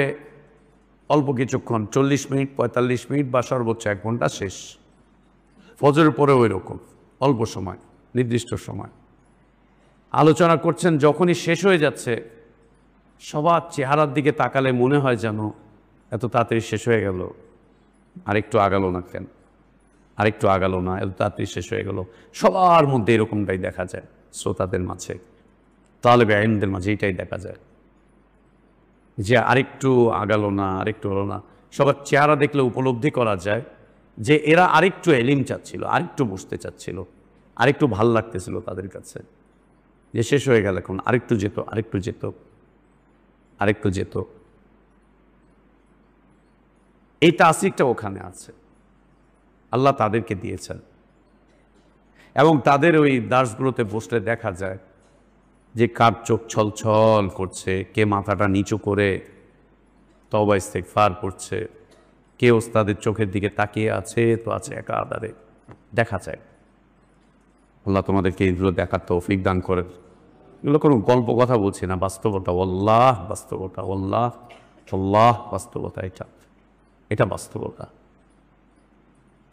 অল্প কিছুক্ষণ, 40 মিনিট 45 মিনিট বা সর্বোচ্চ 1 ঘন্টা শেষ। ফজরের পরে ওই রকম অল্প সময়, নির্দিষ্ট সময়। আলোচনা করছেন, যখনই শেষ হয়ে যাচ্ছে সবার চেহারার দিকে তাকালে মনে হয় যেন এত তাড়াতাড়ি শেষ হয়ে গেল, আরেকটু আগালো না কেন, আরেকটু আগালো না, এত তাড়াতাড়ি শেষ হয়ে গেল। সবার মধ্যে এরকমটাই দেখা যায়, শ্রোতাদের মাঝে, তালেবে ইলমদের মাঝে এটাই দেখা যায় যে আরেকটু আগালো না, আরেকটু হলো না। সবার চেহারা দেখলে উপলব্ধি করা যায় যে এরা আরেকটু এলিম চাচ্ছিল, আরেকটু বসতে চাচ্ছিল, আরেকটু ভাল লাগতেছিল তাদের কাছে, যে শেষ হয়ে গেল, এখন আরেকটু যেত, আরেকটু যেত, আরেকটু যেত। এই তাসিরটা ওখানে আছে, আল্লাহ তাদেরকে দিয়েছেন। এবং তাদের ওই দাসগুলোতে বসলে দেখা যায় যে কার চোখ ছলছল করছে, কে মাথাটা নিচু করে তওবা ইস্তেগফার করছে, কে ওস্তাদের চোখের দিকে তাকিয়ে আছে, তো আছে একা আদারে, দেখা যায়। আল্লাহ তোমাদেরকে এইগুলো দেখার তৌফিক দান করেন। এগুলো কোনো গল্প কথা বলছি না, বাস্তবতা, ওয়াল্লাহ বাস্তবতা, ওয়াল্লাহ আল্লাহ বাস্তবতা, এটা বাস্তবতা,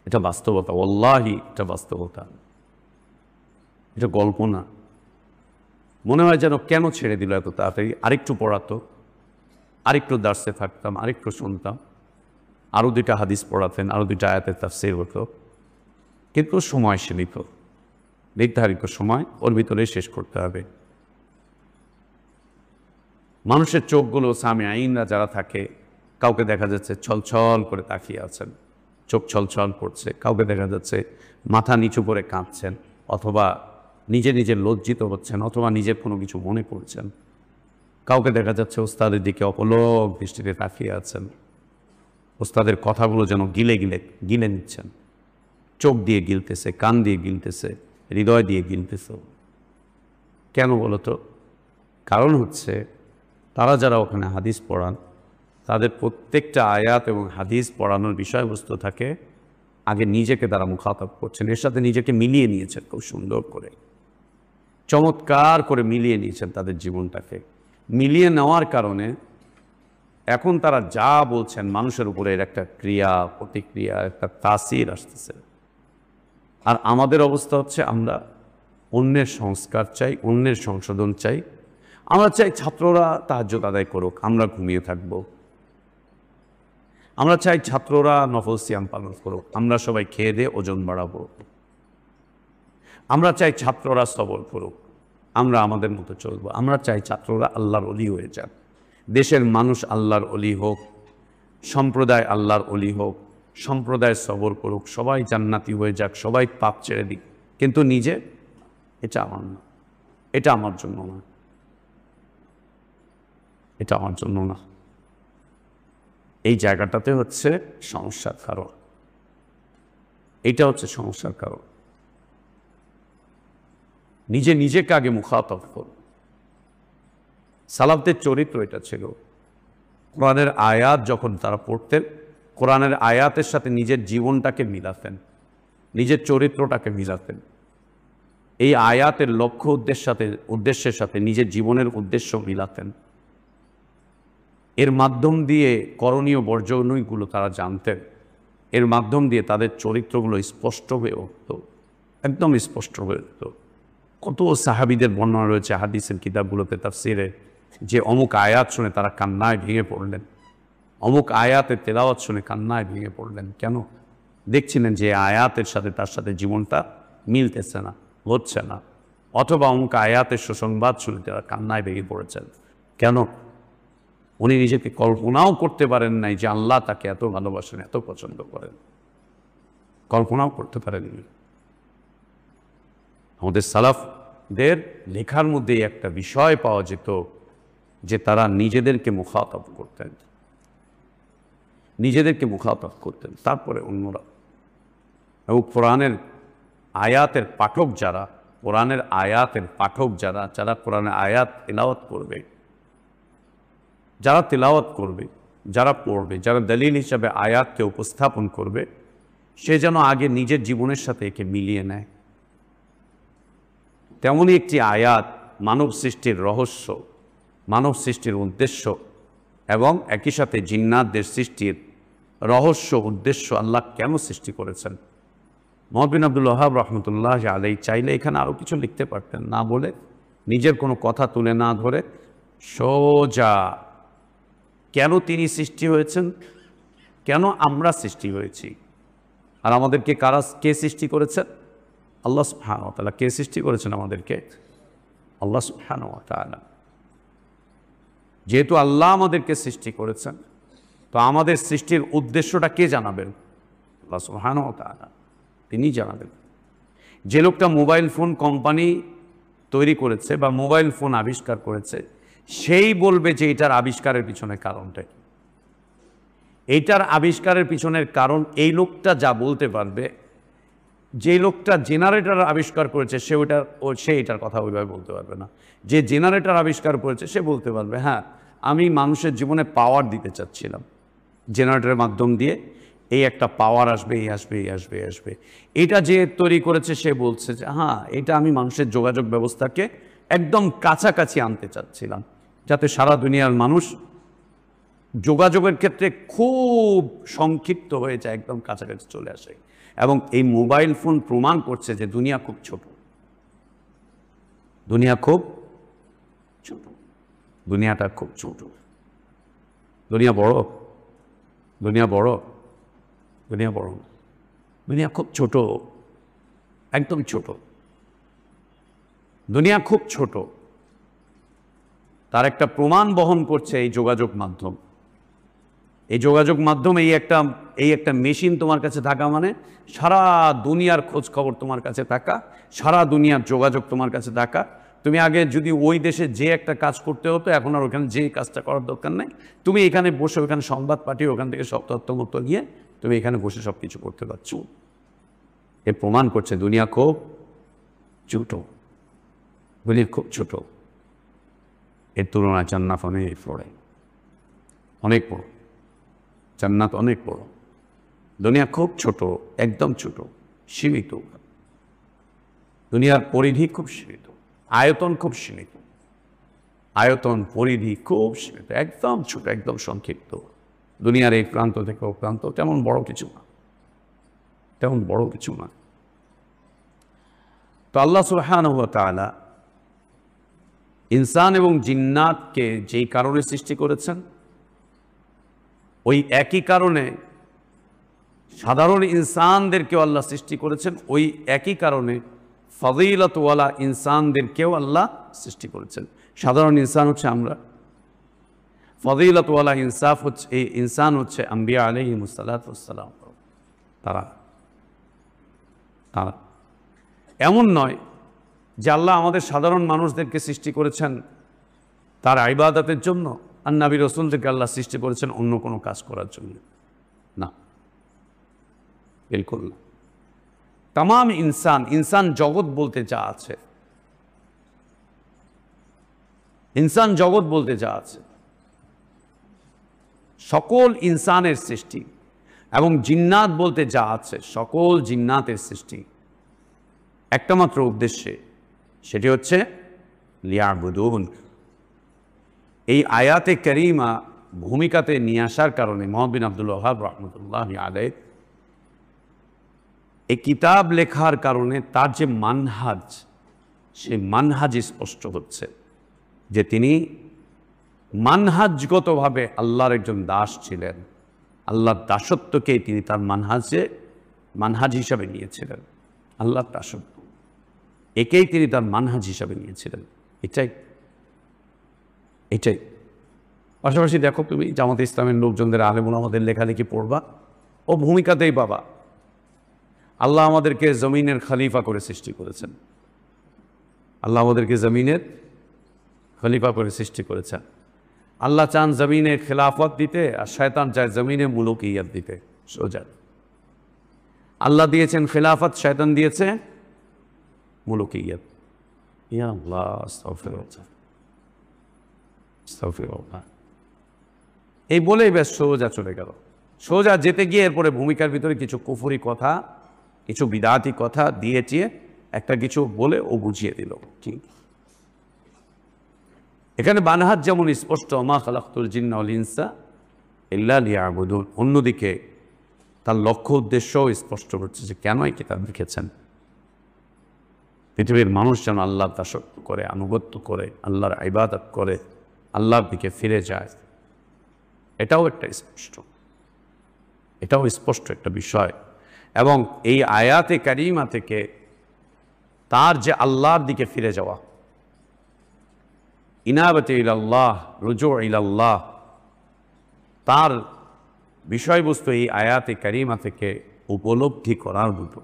এটা বাস্তবতা, ওয়াল্লাহি এটা বাস্তবতা, এটা গল্প না। মনে হয় যেন কেন ছেড়ে দিল এত তাড়াতাড়ি, আরেকটু পড়াতো, আরেকটু দার্সে থাকতাম, আরেকটু শুনতাম, আরও 2টা হাদিস পড়াতেন, আরও 2টা আয়াতের তাফসীর হতো, কিন্তু সময় সীমিত, নির্ধারিত সময়, ওর ভিতরে শেষ করতে হবে। মানুষের চোখগুলো, সামিঈনরা যারা থাকে, কাউকে দেখা যাচ্ছে ছলছল করে তাকিয়ে আছেন, চোখ ছলছল করছে, কাউকে দেখা যাচ্ছে মাথা নিচু করে কাঁদছেন, অথবা নিজে নিজে লজ্জিত হচ্ছেন, অথবা নিজের কোনো কিছু মনে করছেন। কাউকে দেখা যাচ্ছে ওস্তাদের দিকে অপলক দৃষ্টিতে তাকিয়ে আছেন, ওস্তাদের কথাগুলো যেন গিলে নিচ্ছেন, চোখ দিয়ে গিলতেছে, কান দিয়ে গিলতেছে, হৃদয় দিয়ে গিলতেছে। কেন বলো তো? কারণ হচ্ছে তারা যারা ওখানে হাদিস পড়ান, তাদের প্রত্যেকটা আয়াত এবং হাদিস পড়ানোর বিষয়বস্তু থাকে, আগে নিজেকে তারা মুখাতাব করছেন, এর সাথে নিজেকে মিলিয়ে নিয়েছেন, খুব সুন্দর করে, চমৎকার করে মিলিয়ে নিয়েছেন তাদের জীবনটাকে। মিলিয়ে নেওয়ার কারণে এখন তারা যা বলছেন মানুষের উপরে এর একটা ক্রিয়া প্রতিক্রিয়া, একটা তাসির আসতেছে। আর আমাদের অবস্থা হচ্ছে, আমরা অন্যের সংস্কার চাই, অন্যের সংশোধন চাই। আমরা চাই ছাত্ররা তাহাজ্জুদ আদায় করুক, আমরা ঘুমিয়ে থাকব। আমরা চাই ছাত্ররা নফল সিয়াম পালন করুক, আমরা সবাই খেয়ে দিয়ে ওজন বাড়াবো। আমরা চাই ছাত্ররা সবর করুক, আমরা আমাদের মতো চলবো। আমরা চাই ছাত্ররা আল্লাহর অলি হয়ে যাক, দেশের মানুষ আল্লাহর অলি হোক, সম্প্রদায় আল্লাহর অলি হোক, সম্প্রদায় সবর করুক, সবাই জান্নাতি হয়ে যাক, সবাই পাপ ছেড়ে দিক। কিন্তু নিজে, এটা আমার না, এটা আমার জন্য না, এটা আমার জন্য না। এই জায়গাটাতে হচ্ছে সমস্যার কারণ, এইটা হচ্ছে সমস্যার কারণ। নিজেকে আগে মুখাতব করুন। সালাফদের চরিত্র এটা ছিল, কোরআনের আয়াত যখন তারা পড়তেন, কোরআনের আয়াতের সাথে নিজের জীবনটাকে মিলাতেন, নিজের চরিত্রটাকে মিলাতেন। এই আয়াতের লক্ষ্য উদ্দেশ্যের সাথে নিজের জীবনের উদ্দেশ্য মিলাতেন। এর মাধ্যম দিয়ে করণীয় বর্জনীয়গুলো তারা জানতেন, এর মাধ্যম দিয়ে তাদের চরিত্রগুলো স্পষ্ট হয়ে উঠত, একদম স্পষ্ট হয়ে উঠত। কত সাহাবীদের বর্ণনা রয়েছে হাদিসের কিতাবগুলোতে, তাফসিরে, যে অমুক আয়াত শুনে তারা কান্নায় ভেঙে পড়লেন, অমুক আয়াতের তেলাওয়াত শুনে কান্নায় ভেঙে পড়লেন। কেন? দেখছিলেন যে আয়াতের সাথে তার সাথে জীবনটা মিলতেছে না, হচ্ছে না। অথবা অমুক আয়াতের সুসংবাদ শুনে তারা কান্নায় ভেঙে পড়েছেন। কেন? উনি নিজেকে কল্পনাও করতে পারেন নাই যে আল্লাহ তাকে এত ভালোবাসেন, এত পছন্দ করেন, কল্পনাও করতে পারেননি। আমাদের সালাফদের লেখার মধ্যে একটা বিষয় পাওয়া যেত যে তারা নিজেদেরকে মুখাতাব করতেন, নিজেদেরকে মুখাতাব করতেন, তারপরে অন্যরা। এবং কোরআনের আয়াতের পাঠক যারা, কোরআনের আয়াতের পাঠক যারা, যারা কোরআনের আয়াত তেলাওয়াত করবে, যারা তেলাওয়াত করবে, যারা পড়বে, যারা দলিল হিসাবে আয়াতকে উপস্থাপন করবে, সে যেন আগে নিজের জীবনের সাথে একে মিলিয়ে নেয়। তেমনই একটি আয়াত মানব সৃষ্টির রহস্য, মানব সৃষ্টির উদ্দেশ্য এবং একই সাথে জিন্নাতদের সৃষ্টির রহস্য, উদ্দেশ্য, আল্লাহ কেন সৃষ্টি করেছেন। মুহাম্মদ বিন আব্দুল ওয়াহাব রহমতুল্লাহ আলাইহি চাইলে এখানে আরও কিছু লিখতে পারতেন, না বলে, নিজের কোনো কথা তুলে না ধরে সোজা কেন তিনি সৃষ্টি হয়েছেন, কেন আমরা সৃষ্টি হয়েছি, আর আমাদেরকে কে সৃষ্টি করেছেন? আল্লাহ সুবহানাহু ওয়া তাআলা। কে সৃষ্টি করেছেন আমাদেরকে? আল্লাহ সুবহানাহু ওয়া তাআলা। যেহেতু আল্লাহ আমাদেরকে সৃষ্টি করেছেন, তো আমাদের সৃষ্টির উদ্দেশ্যটা কে জানাবেন? আল্লাহ সুবহানাহু ওয়া তাআলা, তিনি জানাবেন। যে লোকটা মোবাইল ফোন কোম্পানি তৈরি করেছে বা মোবাইল ফোন আবিষ্কার করেছে, সেই বলবে যে এটার আবিষ্কারের পিছনের কারণটা কি। এইটার আবিষ্কারের পিছনের কারণ এই লোকটা যা বলতে পারবে। যে লোকটা জেনারেটর আবিষ্কার করেছে সে এটার কথা ওইভাবে বলতে পারবে না। যে জেনারেটর আবিষ্কার করেছে সে বলতে পারবে, হ্যাঁ আমি মানুষের জীবনে পাওয়ার দিতে চাচ্ছিলাম, জেনারেটরের মাধ্যম দিয়ে এই একটা পাওয়ার আসবে, এই আসবে, এই আসবে, এই আসবে। এটা যে তৈরি করেছে সে বলছে যে হ্যাঁ এটা আমি মানুষের যোগাযোগ ব্যবস্থাকে একদম কাছাকাছি আনতে চাচ্ছিলাম, যাতে সারা দুনিয়ার মানুষ যোগাযোগের ক্ষেত্রে খুব সংক্ষিপ্ত হয়ে যায়, একদম কাছাকাছি চলে আসে। এবং এই মোবাইল ফোন প্রমাণ করছে যে দুনিয়া খুব ছোট, দুনিয়া খুব ছোট, দুনিয়াটা খুব ছোট। দুনিয়া বড়? দুনিয়া বড়? দুনিয়া বড় না, দুনিয়া খুব ছোট, একদম ছোট। দুনিয়া খুব ছোট, তার একটা প্রমাণ বহন করছে এই যোগাযোগ মাধ্যম। এই যোগাযোগ মাধ্যম, এই একটা মেশিন তোমার কাছে থাকা মানে সারা দুনিয়ার খোঁজ খবর তোমার কাছে থাকা, সারা দুনিয়ার যোগাযোগ তোমার কাছে থাকা। তুমি আগে যদি ওই দেশে যে একটা কাজ করতে হতো, এখন আর ওখানে যে কাজটা করার দরকার নেই, তুমি এখানে বসে ওখানে সংবাদ পাঠিয়ে ওখান থেকে সব তথ্য মতো নিয়ে তুমি এখানে বসে সব কিছু করতে পারছো। এ প্রমাণ করছে দুনিয়া খুব ছোট, দুনিয়া খুব ছোট। এর তুলনায় জান্নাত অনেক বড়, অনেক বড়, জান্নাত অনেক বড়। দুনিয়া খুব ছোট, একদম ছোট, সীমিত। দুনিয়ার পরিধি খুব সীমিত, আয়তন খুব সীমিত, আয়তন পরিধি খুব সীমিত, একদম ছোট, একদম সংক্ষিপ্ত। দুনিয়ার এই প্রান্ত থেকে ও প্রান্ত তেমন বড় কিছু না, তেমন বড় কিছু না। তো আল্লাহ সুবহানাহু ওয়া তাআলা ইনসান এবং জিন্নাতকে যেই কারণে সৃষ্টি করেছেন, ওই একই কারণে সাধারণ ইনসানদেরকেও আল্লাহ সৃষ্টি করেছেন। ওই একই কারণে ফজিলতওয়ালা ইনসানদেরকেও আল্লাহ সৃষ্টি করেছেন। সাধারণ ইনসান হচ্ছে আমরা, ফজিলতওয়ালা ইনসান হচ্ছে আম্বিয়া আলাইহিমুস সালাতু ওয়াস সালাম। তারা এমন নয় যে আল্লাহ আমাদের সাধারণ মানুষদেরকে সৃষ্টি করেছেন তার ইবাদতের জন্য, আর নবী রাসূলদেরকে আল্লাহ সৃষ্টি করেছেন অন্য কোনো কাজ করার জন্য। না, বিলকুল না। তামাম ইনসান জগৎ বলতে যা আছে, ইনসান জগৎ বলতে যা আছে, সকল ইনসানের সৃষ্টি, এবং জিন্নাত বলতে যা আছে সকল জিন্নাতের সৃষ্টি একটা মাত্র উদ্দেশ্যে, সেটি হচ্ছে লিয়াবুদুন। এই আয়াতে কারিমা ভূমিকাতে নিয়ে আসার কারণে মুহাম্মদ বিন আব্দুল ওয়াহাব রহমতুল্লাহি আলাইহি এই কিতাব লেখার কারণে তার যে মানহাজ, সেই মানহাজ স্পষ্ট হচ্ছে যে তিনি মানহাজগতভাবে আল্লাহর একজন দাস ছিলেন। আল্লাহর দাসত্বকেই তিনি তার মানহাজ হিসাবে নিয়েছিলেন। আল্লাহর দাসত্ব একেই তিনি তার মানহাজ হিসাবে নিয়েছিলেন। এটাই পাশাপাশি দেখো, তুমি জামাতে ইসলামের লোকজনদের, আলেম ওলামাদের লেখালেখি পড়বা, ও ভূমিকাতেই পাবা আল্লাহ আমাদেরকে জমিনের খলিফা করে সৃষ্টি করেছেন। আল্লাহ আমাদেরকে জমিনের খলিফা করে সৃষ্টি করেছেন। আল্লাহ চান জমিনে খেলাফত দিতে, আর শয়তান চায় জমিনে মুলুকিয়ত দিতে। সোজা আল্লাহ দিয়েছেন খেলাফত, শয়তান দিয়েছে মুলুকিয়ত। ইয়া আল্লাহ, আস্তাগফিরুল্লাহ, আস্তাগফিরুল্লাহ। এই বলেই বেশ সোজা চলে গেল। সোজা যেতে গিয়ে এরপরে ভূমিকার ভিতরে কিছু কুফরি কথা, কিছু বিদাতি কথা দিয়ে চিয়ে একটা কিছু বলে ও বুঝিয়ে দিল। ঠিক এখানে বানহাত যেমন স্পষ্ট, মা খালাকতুল জিন্না ওয়াল ইনসা ইল্লা লিয়াবুদুন, অন্যদিকে তার লক্ষ্য উদ্দেশ্যও স্পষ্ট হচ্ছে যে কেন এই কিতাব লিখেছেন। পৃথিবীর মানুষ যেন আল্লাহর দাসত্ব করে, আনুগত্য করে, আল্লাহর ইবাদত করে, আল্লাহর দিকে ফিরে যায়। এটাও একটা স্পষ্ট, এটাও স্পষ্ট একটা বিষয়। এবং এই আয়াতে কারিমা থেকে তার যে আল্লাহর দিকে ফিরে যাওয়া, ইনাবতে ইলাল্লাহ, রুজু ইলাল্লাহ, তার বিষয়বস্তু এই আয়াতে কারিমা থেকে উপলব্ধি করার মতো।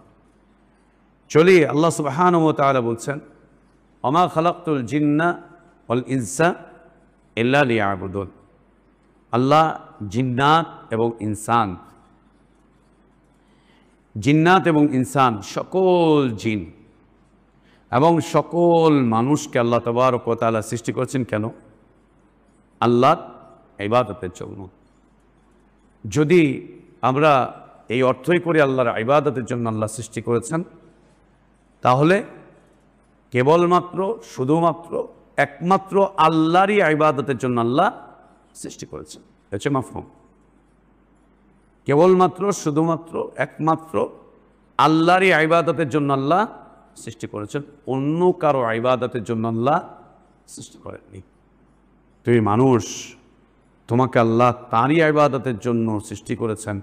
চলি আল্লাহ সুবহানাহু ওয়া তাআলা বলছেন, ওমা খালাকতুল জিন্না ওয়াল ইনসা ইল্লা লিয়াবুদুন। আল্লাহ জিন্নাত এবং ইনসান, জিন্নাত এবং ইনসান, সকল জিন এবং সকল মানুষকে আল্লাহ তাবারক ওয়া তাআলা সৃষ্টি করেছেন কেন? আল্লাহর ইবাদতের জন্য। যদি আমরা এই অর্থই করি আল্লাহর ইবাদতের জন্য আল্লাহ সৃষ্টি করেছেন, তাহলে কেবলমাত্র, শুধুমাত্র, একমাত্র আল্লাহরই ইবাদতের জন্য আল্লাহ সৃষ্টি করেছেন। হচ্ছে মাফহুম। কেবলমাত্র, শুধুমাত্র, একমাত্র আল্লাহরই ইবাদতের জন্য আল্লাহ সৃষ্টি করেছেন, অন্য কারো ইবাদতের জন্য আল্লাহ সৃষ্টি করেননি। তুমি মানুষ, তোমাকে আল্লাহ তাঁরই ইবাদতের জন্য সৃষ্টি করেছেন,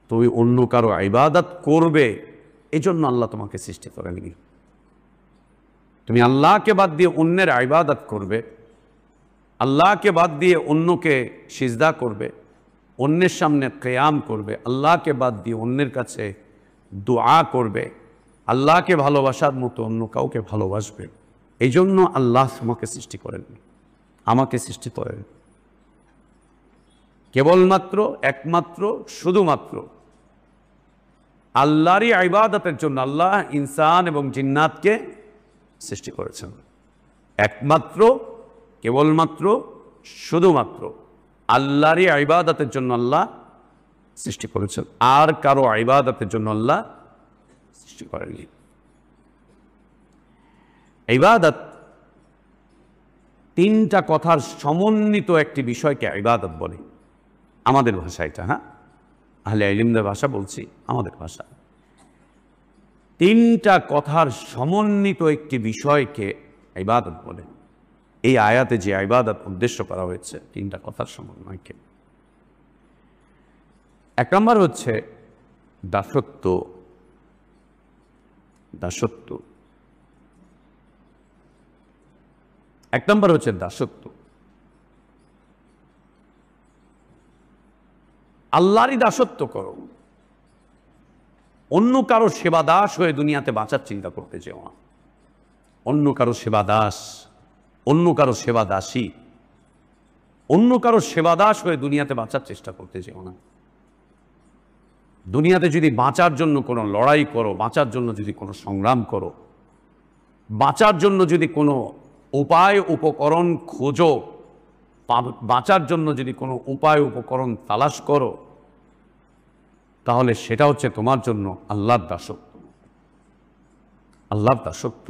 তুমি অন্য কারো ইবাদত করবে এই জন্য আল্লাহ তোমাকে সৃষ্টি করেননি। তুমি আল্লাহকে বাদ দিয়ে অন্যের ইবাদত করবে, আল্লাহকে বাদ দিয়ে অন্যকে সিজদা করবে, অন্যের সামনে কিয়াম করবে, আল্লাহকে বাদ দিয়ে অন্যের কাছে দোয়া করবে, আল্লাহকে ভালোবাসার মতো অন্য কাউকে ভালোবাসবে, এই জন্য আল্লাহ তোমাকে সৃষ্টি করেননি, আমাকে সৃষ্টি করেন। কেবলমাত্র, একমাত্র, শুধুমাত্র আল্লাহরই ইবাদতের জন্য আল্লাহ ইনসান এবং জিন্নাতকে সৃষ্টি করেছেন। একমাত্র, কেবলমাত্র, শুধুমাত্র আল্লাহরই ইবাদতের জন্য আল্লাহ সৃষ্টি করেছেন, আর কারো ইবাদতের জন্য আল্লাহ সৃষ্টি করেননি। ইবাদত তিনটা কথার সমন্বিত একটি বিষয়কে ইবাদত বলে, আমাদের ভাষা এটা। হ্যাঁ, আহলে ইলমদের ভাষা বলছি, আমাদের ভাষা। তিনটা কথার সমন্বিত একটি বিষয়কে ইবাদত বলে। এই আয়াতে যে ইবাদত উদ্দেশ্য করা হয়েছে, তিনটা কথার সমন্বয়কে। এক নম্বর হচ্ছে দাসত্ব। দাসত্ব, এক নম্বর হচ্ছে দাসত্ব। আল্লাহরই দাসত্ব করো, অন্য কারো সেবা দাস হয়ে দুনিয়াতে বাঁচার চিন্তা করতে যেও না। অন্য কারো সেবা দাস, অন্য কারো সেবা দাসী, অন্য কারো সেবা দাস হয়ে দুনিয়াতে বাঁচার চেষ্টা করতে যেও না। দুনিয়াতে যদি বাঁচার জন্য কোনো লড়াই করো, বাঁচার জন্য যদি কোনো সংগ্রাম করো, বাঁচার জন্য যদি কোনো উপায় উপকরণ খোঁজো, বাঁচার জন্য যদি কোনো উপায় উপকরণ তালাশ করো, তাহলে সেটা হচ্ছে তোমার জন্য আল্লাহর দাসত্ব। আল্লাহর দাসত্ব,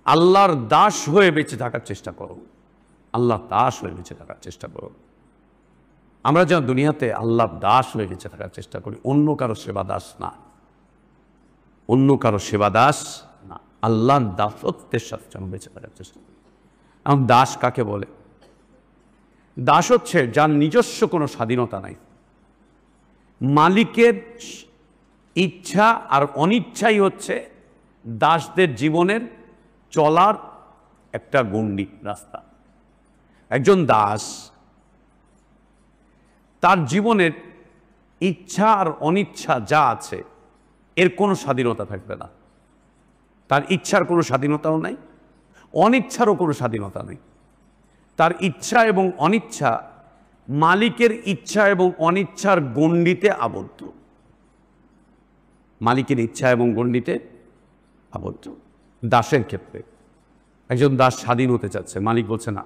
আল্লাহর দাস হয়ে বেঁচে থাকার চেষ্টা করো, আল্লাহর দাস হয়ে বেঁচে থাকার চেষ্টা করো। আমরা যেন দুনিয়াতে আল্লাহর দাস হয়ে বেঁচে থাকার চেষ্টা করি, অন্য কারো সেবা দাস না, অন্য কারো সেবা দাস না, আল্লাহর দাসত্বের সাথে যেন বেঁচে থাকার চেষ্টা করি। এখন দাস কাকে বলে? দাস হচ্ছে যার নিজস্ব কোনো স্বাধীনতা নাই, মালিকের ইচ্ছা আর অনিচ্ছাই হচ্ছে দাসদের জীবনের চলার একটা গণ্ডি, রাস্তা। একজন দাস তার জীবনের ইচ্ছা আর অনিচ্ছা যা আছে এর কোনো স্বাধীনতা থাকবে না। তার ইচ্ছার কোনো স্বাধীনতাও নাই, অনিচ্ছারও কোনো স্বাধীনতা নেই। তার ইচ্ছা এবং অনিচ্ছা মালিকের ইচ্ছা এবং অনিচ্ছার গণ্ডিতে আবদ্ধ। মালিকের ইচ্ছা এবং গণ্ডিতে আবদ্ধ। দাসের ক্ষেত্রে একজন দাস স্বাধীন হতে চাচ্ছে, মালিক বলছে না,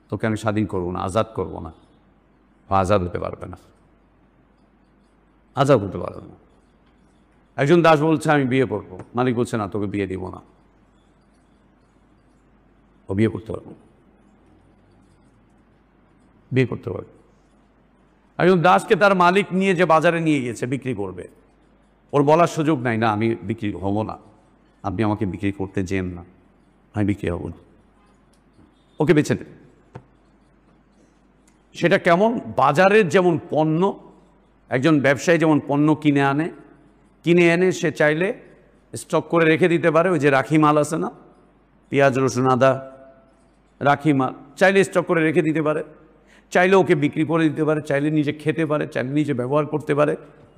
তোকে আমি স্বাধীন করবো না, আজাদ করবো না, আজাদ হতে পারবে না, আজাদ হতে পারবে না। একজন দাস বলছে আমি বিয়ে করবো, মালিক বলছে না, তোকে বিয়ে দিব না, ও বিয়ে করতে পারবো, বিয়ে করতে পারবে। একজন দাসকে তার মালিক নিয়ে যে বাজারে নিয়ে গিয়েছে বিক্রি করবে, ওর বলার সুযোগ নাই, না আমি বিক্রি হব না, আপনি আমাকে বিক্রি করতে যেন না, আমি বিক্রি হব না, ওকে বেছে নেন। সেটা কেমন? বাজারের যেমন পণ্য, একজন ব্যবসায়ী যেমন পণ্য কিনে এনে সে চাইলে স্টক করে রেখে দিতে পারে, ওই যে রাখি মাল আছে না, পেঁয়াজ রসুন আদা রাখি মাল, চাইলে স্টক করে রেখে দিতে পারে, চাইলে ওকে বিক্রি করে দিতে পারে, চাইলে নিজে খেতে পারে, চাইলে নিজে ব্যবহার করতে পারে।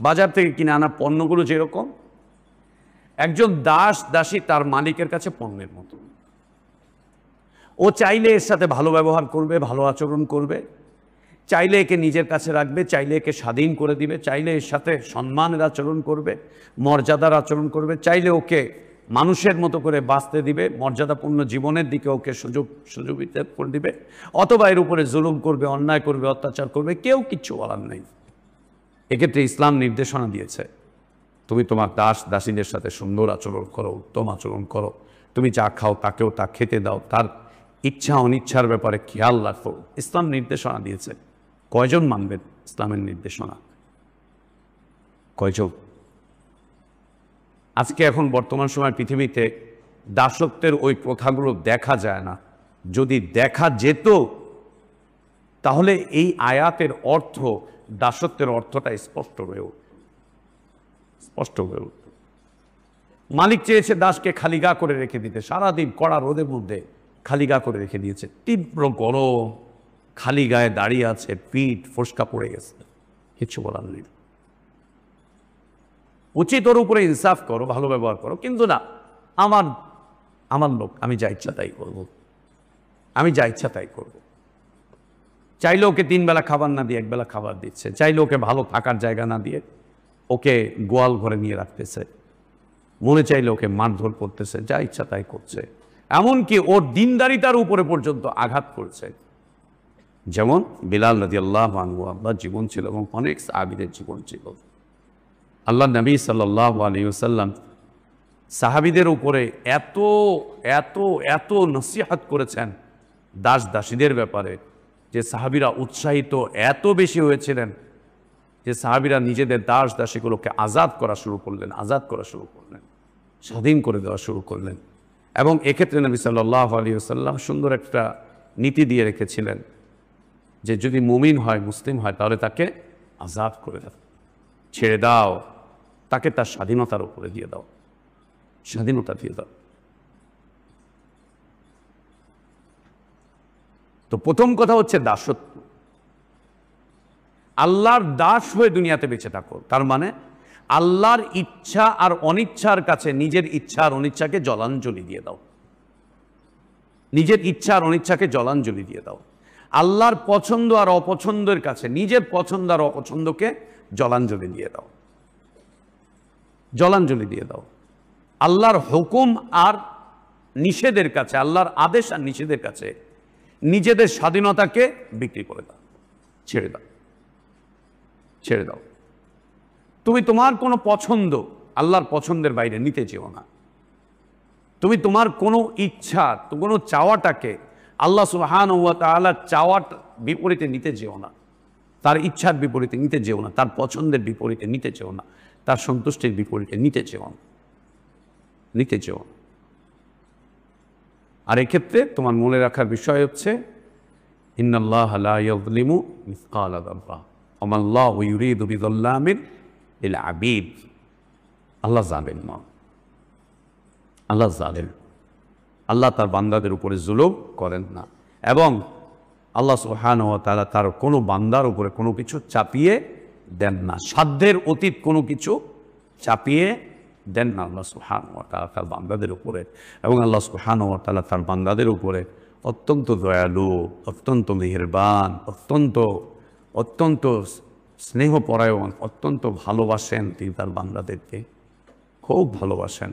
বাজার থেকে কিনে আনা পণ্যগুলো যেরকম, একজন দাসী তার মালিকের কাছে পণ্যের মতো। ও চাইলে এর সাথে ভালো ব্যবহার করবে, ভালো আচরণ করবে, চাইলে একে নিজের কাছে রাখবে, চাইলে একে স্বাধীন করে দিবে, চাইলে এর সাথে সম্মানের আচরণ করবে, মর্যাদার আচরণ করবে, চাইলে ওকে মানুষের মতো করে বাঁচতে দিবে, মর্যাদাপূর্ণ জীবনের দিকে ওকে সুযোগ করে দিবে, অথবা এর উপরে জুলুম করবে, অন্যায় করবে, অত্যাচার করবে, কেউ কিচ্ছু বলার নেই। এক্ষেত্রে ইসলাম নির্দেশনা দিয়েছে, তুমি তোমার দাসীদের সাথে সুন্দর আচরণ করো, উত্তম আচরণ করো, তুমি যা খাও তাকেও তা খেতে দাও, তার ইচ্ছা অনিচ্ছার ব্যাপারে খেয়াল রাখো, ইসলাম নির্দেশনা দিয়েছে। কয়জন মানবেন ইসলামের নির্দেশনা? কয়জন? আজকে এখন বর্তমান সময় পৃথিবীতে দাসত্বের ওই প্রথাগুলো দেখা যায় না। যদি দেখা যেত তাহলে এই আয়াতের অর্থ, দাসত্বের অর্থটা স্পষ্ট হয়ে উঠত, স্পষ্ট হয়ে উঠত। মালিক চেয়েছে দাসকে খালি গা করে রেখে দিতে, সারাদিন কড়া রোদের মধ্যে খালি গা করে রেখে দিয়েছে, তীব্র গরম, খালি গায়ে দাঁড়িয়ে আছে, পিঠ ফোসকা পড়ে গেছে, কিছু বলার নেই। উচিত ওর উপরে ইনসাফ করো, ভালো ব্যবহার করো, কিন্তু না, আমার লোক, আমি যা ইচ্ছা তাই করবো, আমি যা ইচ্ছা তাই করবো। চাইলে ওকে 3 বেলা খাবার না দিয়ে 1 বেলা খাবার দিচ্ছে, চাইলে ওকে ভালো থাকার জায়গা না দিয়ে ওকে গোয়াল ঘরে নিয়ে রাখতেছে, মনে চাইলে ওকে মারধর করতেছে, যা ইচ্ছা তাই করছে, এমনকি ওর দিনদারিতার উপরে পর্যন্ত আঘাত করছে। যেমন বিলাল রাদিয়াল্লাহু আনহু, আল্লাহর জীবন ছিল এবং অনেক সাহাবীদের জীবন ছিল। আল্লাহ নবী সাল্লাল্লাহু আলাইহি ওয়াসাল্লাম সাহাবীদের উপরে এত এত এত নসিহত করেছেন দাসীদের ব্যাপারে, যে সাহাবীরা উৎসাহিত এত বেশি হয়েছিলেন যে সাহাবীরা নিজেদের দাসীগুলোকে আজাদ করা শুরু করলেন, স্বাধীন করে দেওয়া শুরু করলেন। এবং এক্ষেত্রে নবী সাল্লাল্লাহু আলাইহি ওয়াসাল্লাম সুন্দর একটা নীতি দিয়ে রেখেছিলেন যে যদি মুমিন হয়, মুসলিম হয়, তাহলে তাকে আজাদ করে দাও, ছেড়ে দাও, তাকে তার স্বাধীনতার উপরে দিয়ে দাও, স্বাধীনতা দিয়ে দাও। তো প্রথম কথা হচ্ছে দাসত্ব। আল্লাহর দাস হয়ে দুনিয়াতে বেঁচে থাকো, তার মানে আল্লাহর ইচ্ছা আর অনিচ্ছার কাছে নিজের ইচ্ছা আর অনিচ্ছাকে জলাঞ্জলি দিয়ে দাও, নিজের ইচ্ছা আর অনিচ্ছাকে জলাঞ্জলি দিয়ে দাও। আল্লাহর পছন্দ আর অপছন্দের কাছে নিজের পছন্দ আর অপছন্দকে জলাঞ্জলি দিয়ে দাও, জলাঞ্জলি দিয়ে দাও। আল্লাহর হুকুম আর নিষেধের কাছে, আল্লাহর আদেশ আর নিষেধের কাছে নিজেদের স্বাধীনতাকে বিক্রি করে দাও, ছেড়ে দাও, ছেড়ে দাও। তুমি তোমার কোনো পছন্দ আল্লাহর পছন্দের বাইরে নিতে চেও না। তুমি তোমার কোনো ইচ্ছা, কোনো চাওয়াটাকে আল্লাহ সুবহানাহু ওয়া তাআলার চাওয়ার বিপরীতে নিতে চেও না, তার ইচ্ছার বিপরীতে নিতে চেও না, তার পছন্দের বিপরীতে নিতে চেও না, তার সন্তুষ্টির বিপরীতে নিতে চেও না, নিতে চেও না। আর এক্ষেত্রে তোমার মনে রাখার বিষয় হচ্ছে ইন্নাল্লাহা লা ইয়াযলিমু মিসকালা যাররা ওয়া মাল্লাহু ইউরিদু বিযাল্লামিন লিল আবিদ। আল্লাহ জালেম নন, আল্লাহ জালেম, আল্লাহ তার বান্দাদের উপরে জুলুম করেন না, এবং আল্লাহ সুবহানাহু ওয়া তাআলা তার কোনো বান্দার উপরে কোনো কিছু চাপিয়ে দেন না, সাধ্যের অতীত কোনো কিছু চাপিয়ে দেন না আল্লাহ সুবহানাহু ওয়া তাআলা তার বান্দাদের উপরে। এবং আল্লাহ সুবহানাহু ওয়া তাআলা তার বান্দাদের উপরে অত্যন্ত দয়ালু, অত্যন্ত মেহেরবান, অত্যন্ত স্নেহপরায়ণ, অত্যন্ত ভালোবাসেন তিনি তার বান্দাদেরকে। খুব ভালোবাসেন,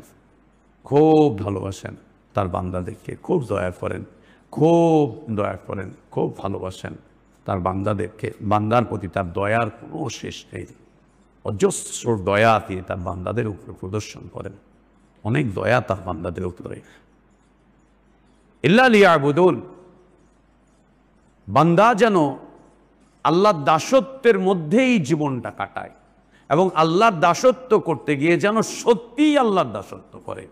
খুব ভালোবাসেন তার বান্দাদেরকে, খুব দয়া করেন, খুব দয়া করেন, খুব ভালোবাসেন তার বান্দাদেরকে। বান্দার প্রতি তার দয়ার কোনো শেষ নেই। অজস্র দয়া দিয়ে তার বান্দাদের উপরে প্রদর্শন করেন, অনেক দয়া তার বান্দাদের উপরে। ইল্লা লিয়াবুদুন, বান্দা যেন আল্লাহর দাসত্বের মধ্যেই জীবনটা কাটায় এবং আল্লাহর দাসত্ব করতে গিয়ে যেন সত্যিই আল্লাহর দাসত্ব করে,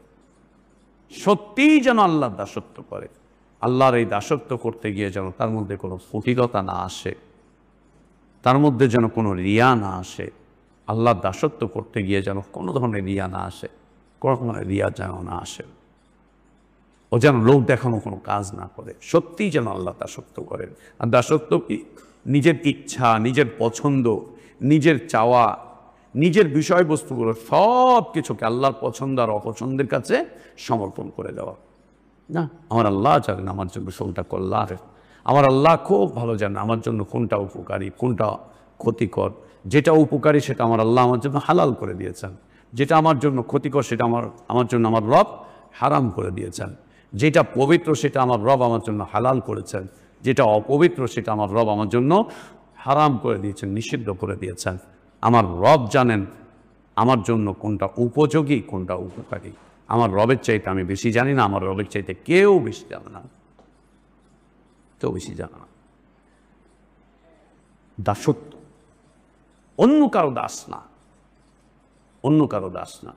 সত্যিই যেন আল্লাহর দাসত্ব করে। আল্লাহর এই দাসত্ব করতে গিয়ে যেন তার মধ্যে কোনো ফুটিলতা না আসে, তার মধ্যে যেন কোনো রিয়া না আসে। আল্লাহর দাসত্ব করতে গিয়ে যেন কোনো ধরনের রিয়া না আসে, কোনো ধরনের রিয়া যেন না আসে। ও যেন লোক দেখানো কোনো কাজ না করে, সত্যিই যেন আল্লাহ দাসত্ব করেন। আর দাসত্ব কি? নিজের ইচ্ছা, নিজের পছন্দ, নিজের চাওয়া, নিজের বিষয়বস্তুগুলো সব কিছুকে আল্লাহর পছন্দ আর অপছন্দের কাছে সমর্পণ করে দেওয়া। না, আমার আল্লাহ জানেন আমার জন্য কোনটা কল্যাণ, আমার আল্লাহ খুব ভালো জানেন আমার জন্য কোনটা উপকারী, কোনটা ক্ষতিকর। যেটা উপকারী সেটা আমার আল্লাহ আমার জন্য হালাল করে দিয়েছেন, যেটা আমার জন্য ক্ষতিকর সেটা আমার জন্য আমার রব হারাম করে দিয়েছেন। যেটা পবিত্র সেটা আমার রব আমার জন্য হালাল করেছেন, যেটা অপবিত্র সেটা আমার রব আমার জন্য হারাম করে দিয়েছেন, নিষিদ্ধ করে দিয়েছেন। আমার রব জানেন আমার জন্য কোনটা উপযোগী, কোনটা উপকারী। আমার রবের চাইতে আমি বেশি জানি না, আমার রবের চাইতে কেউ বেশি জানে না, কেউ বেশি জানে না। দাসত্ব অন্য কারো দাস না, অন্য কারো দাস না।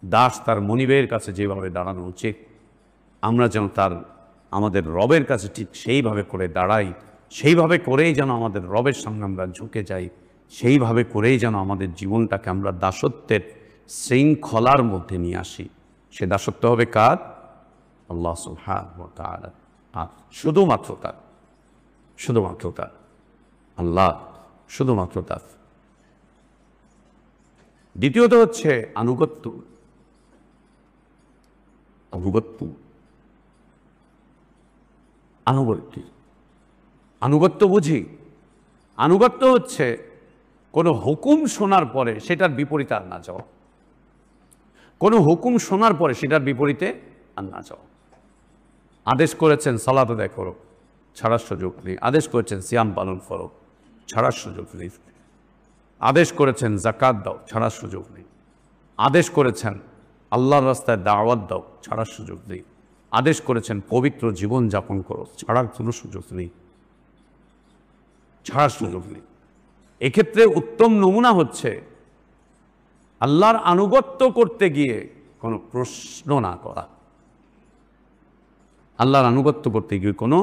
দাস তার মনিবের কাছে যেভাবে দাঁড়ানো উচিত, আমরা যেন আমাদের রবের কাছে ঠিক সেইভাবে করে দাঁড়াই, সেইভাবে করেই যেন আমাদের রবের সামনে আমরা ঝুঁকে যাই, সেইভাবে করেই যেন আমাদের জীবনটাকে আমরা দাসত্বের শৃঙ্খলার মধ্যে নিয়ে আসি। সে দাসত্ব হবে কার? আল্লাহ সুবহানাহু ওয়া তাআলা। শুধুমাত্র তার, শুধুমাত্র তার, আল্লাহ শুধুমাত্র তার। দ্বিতীয়ত হচ্ছে আনুগত্য। আনুগত্য, আনুগত্য, আনুগত্য বুঝি? আনুগত্য হচ্ছে কোনো হুকুম শোনার পরে সেটার বিপরীতে আর না যাওয়া, কোনো হুকুম শোনার পরে সেটার বিপরীতে আর না যাওয়া। আদেশ করেছেন সালাত আদায় করো, ছাড়ার সুযোগ নেই। আদেশ করেছেন সিয়াম পালন করো, ছাড়ার সুযোগ নেই। আদেশ করেছেন যাকাত দাও, ছাড়ার সুযোগ নেই। আদেশ করেছেন আল্লাহর রাস্তায় দাওয়াত দাও, ছাড়ার সুযোগ নেই। আদেশ করেছেন পবিত্র জীবন যাপন করো, ছাড়ার কোনো সুযোগ নেই, ছাড়ার সুযোগ নেই। এক্ষেত্রে উত্তম নমুনা হচ্ছে আল্লাহর আনুগত্য করতে গিয়ে কোনো প্রশ্ন না করা, আল্লাহর আনুগত্য করতে গিয়ে কোনো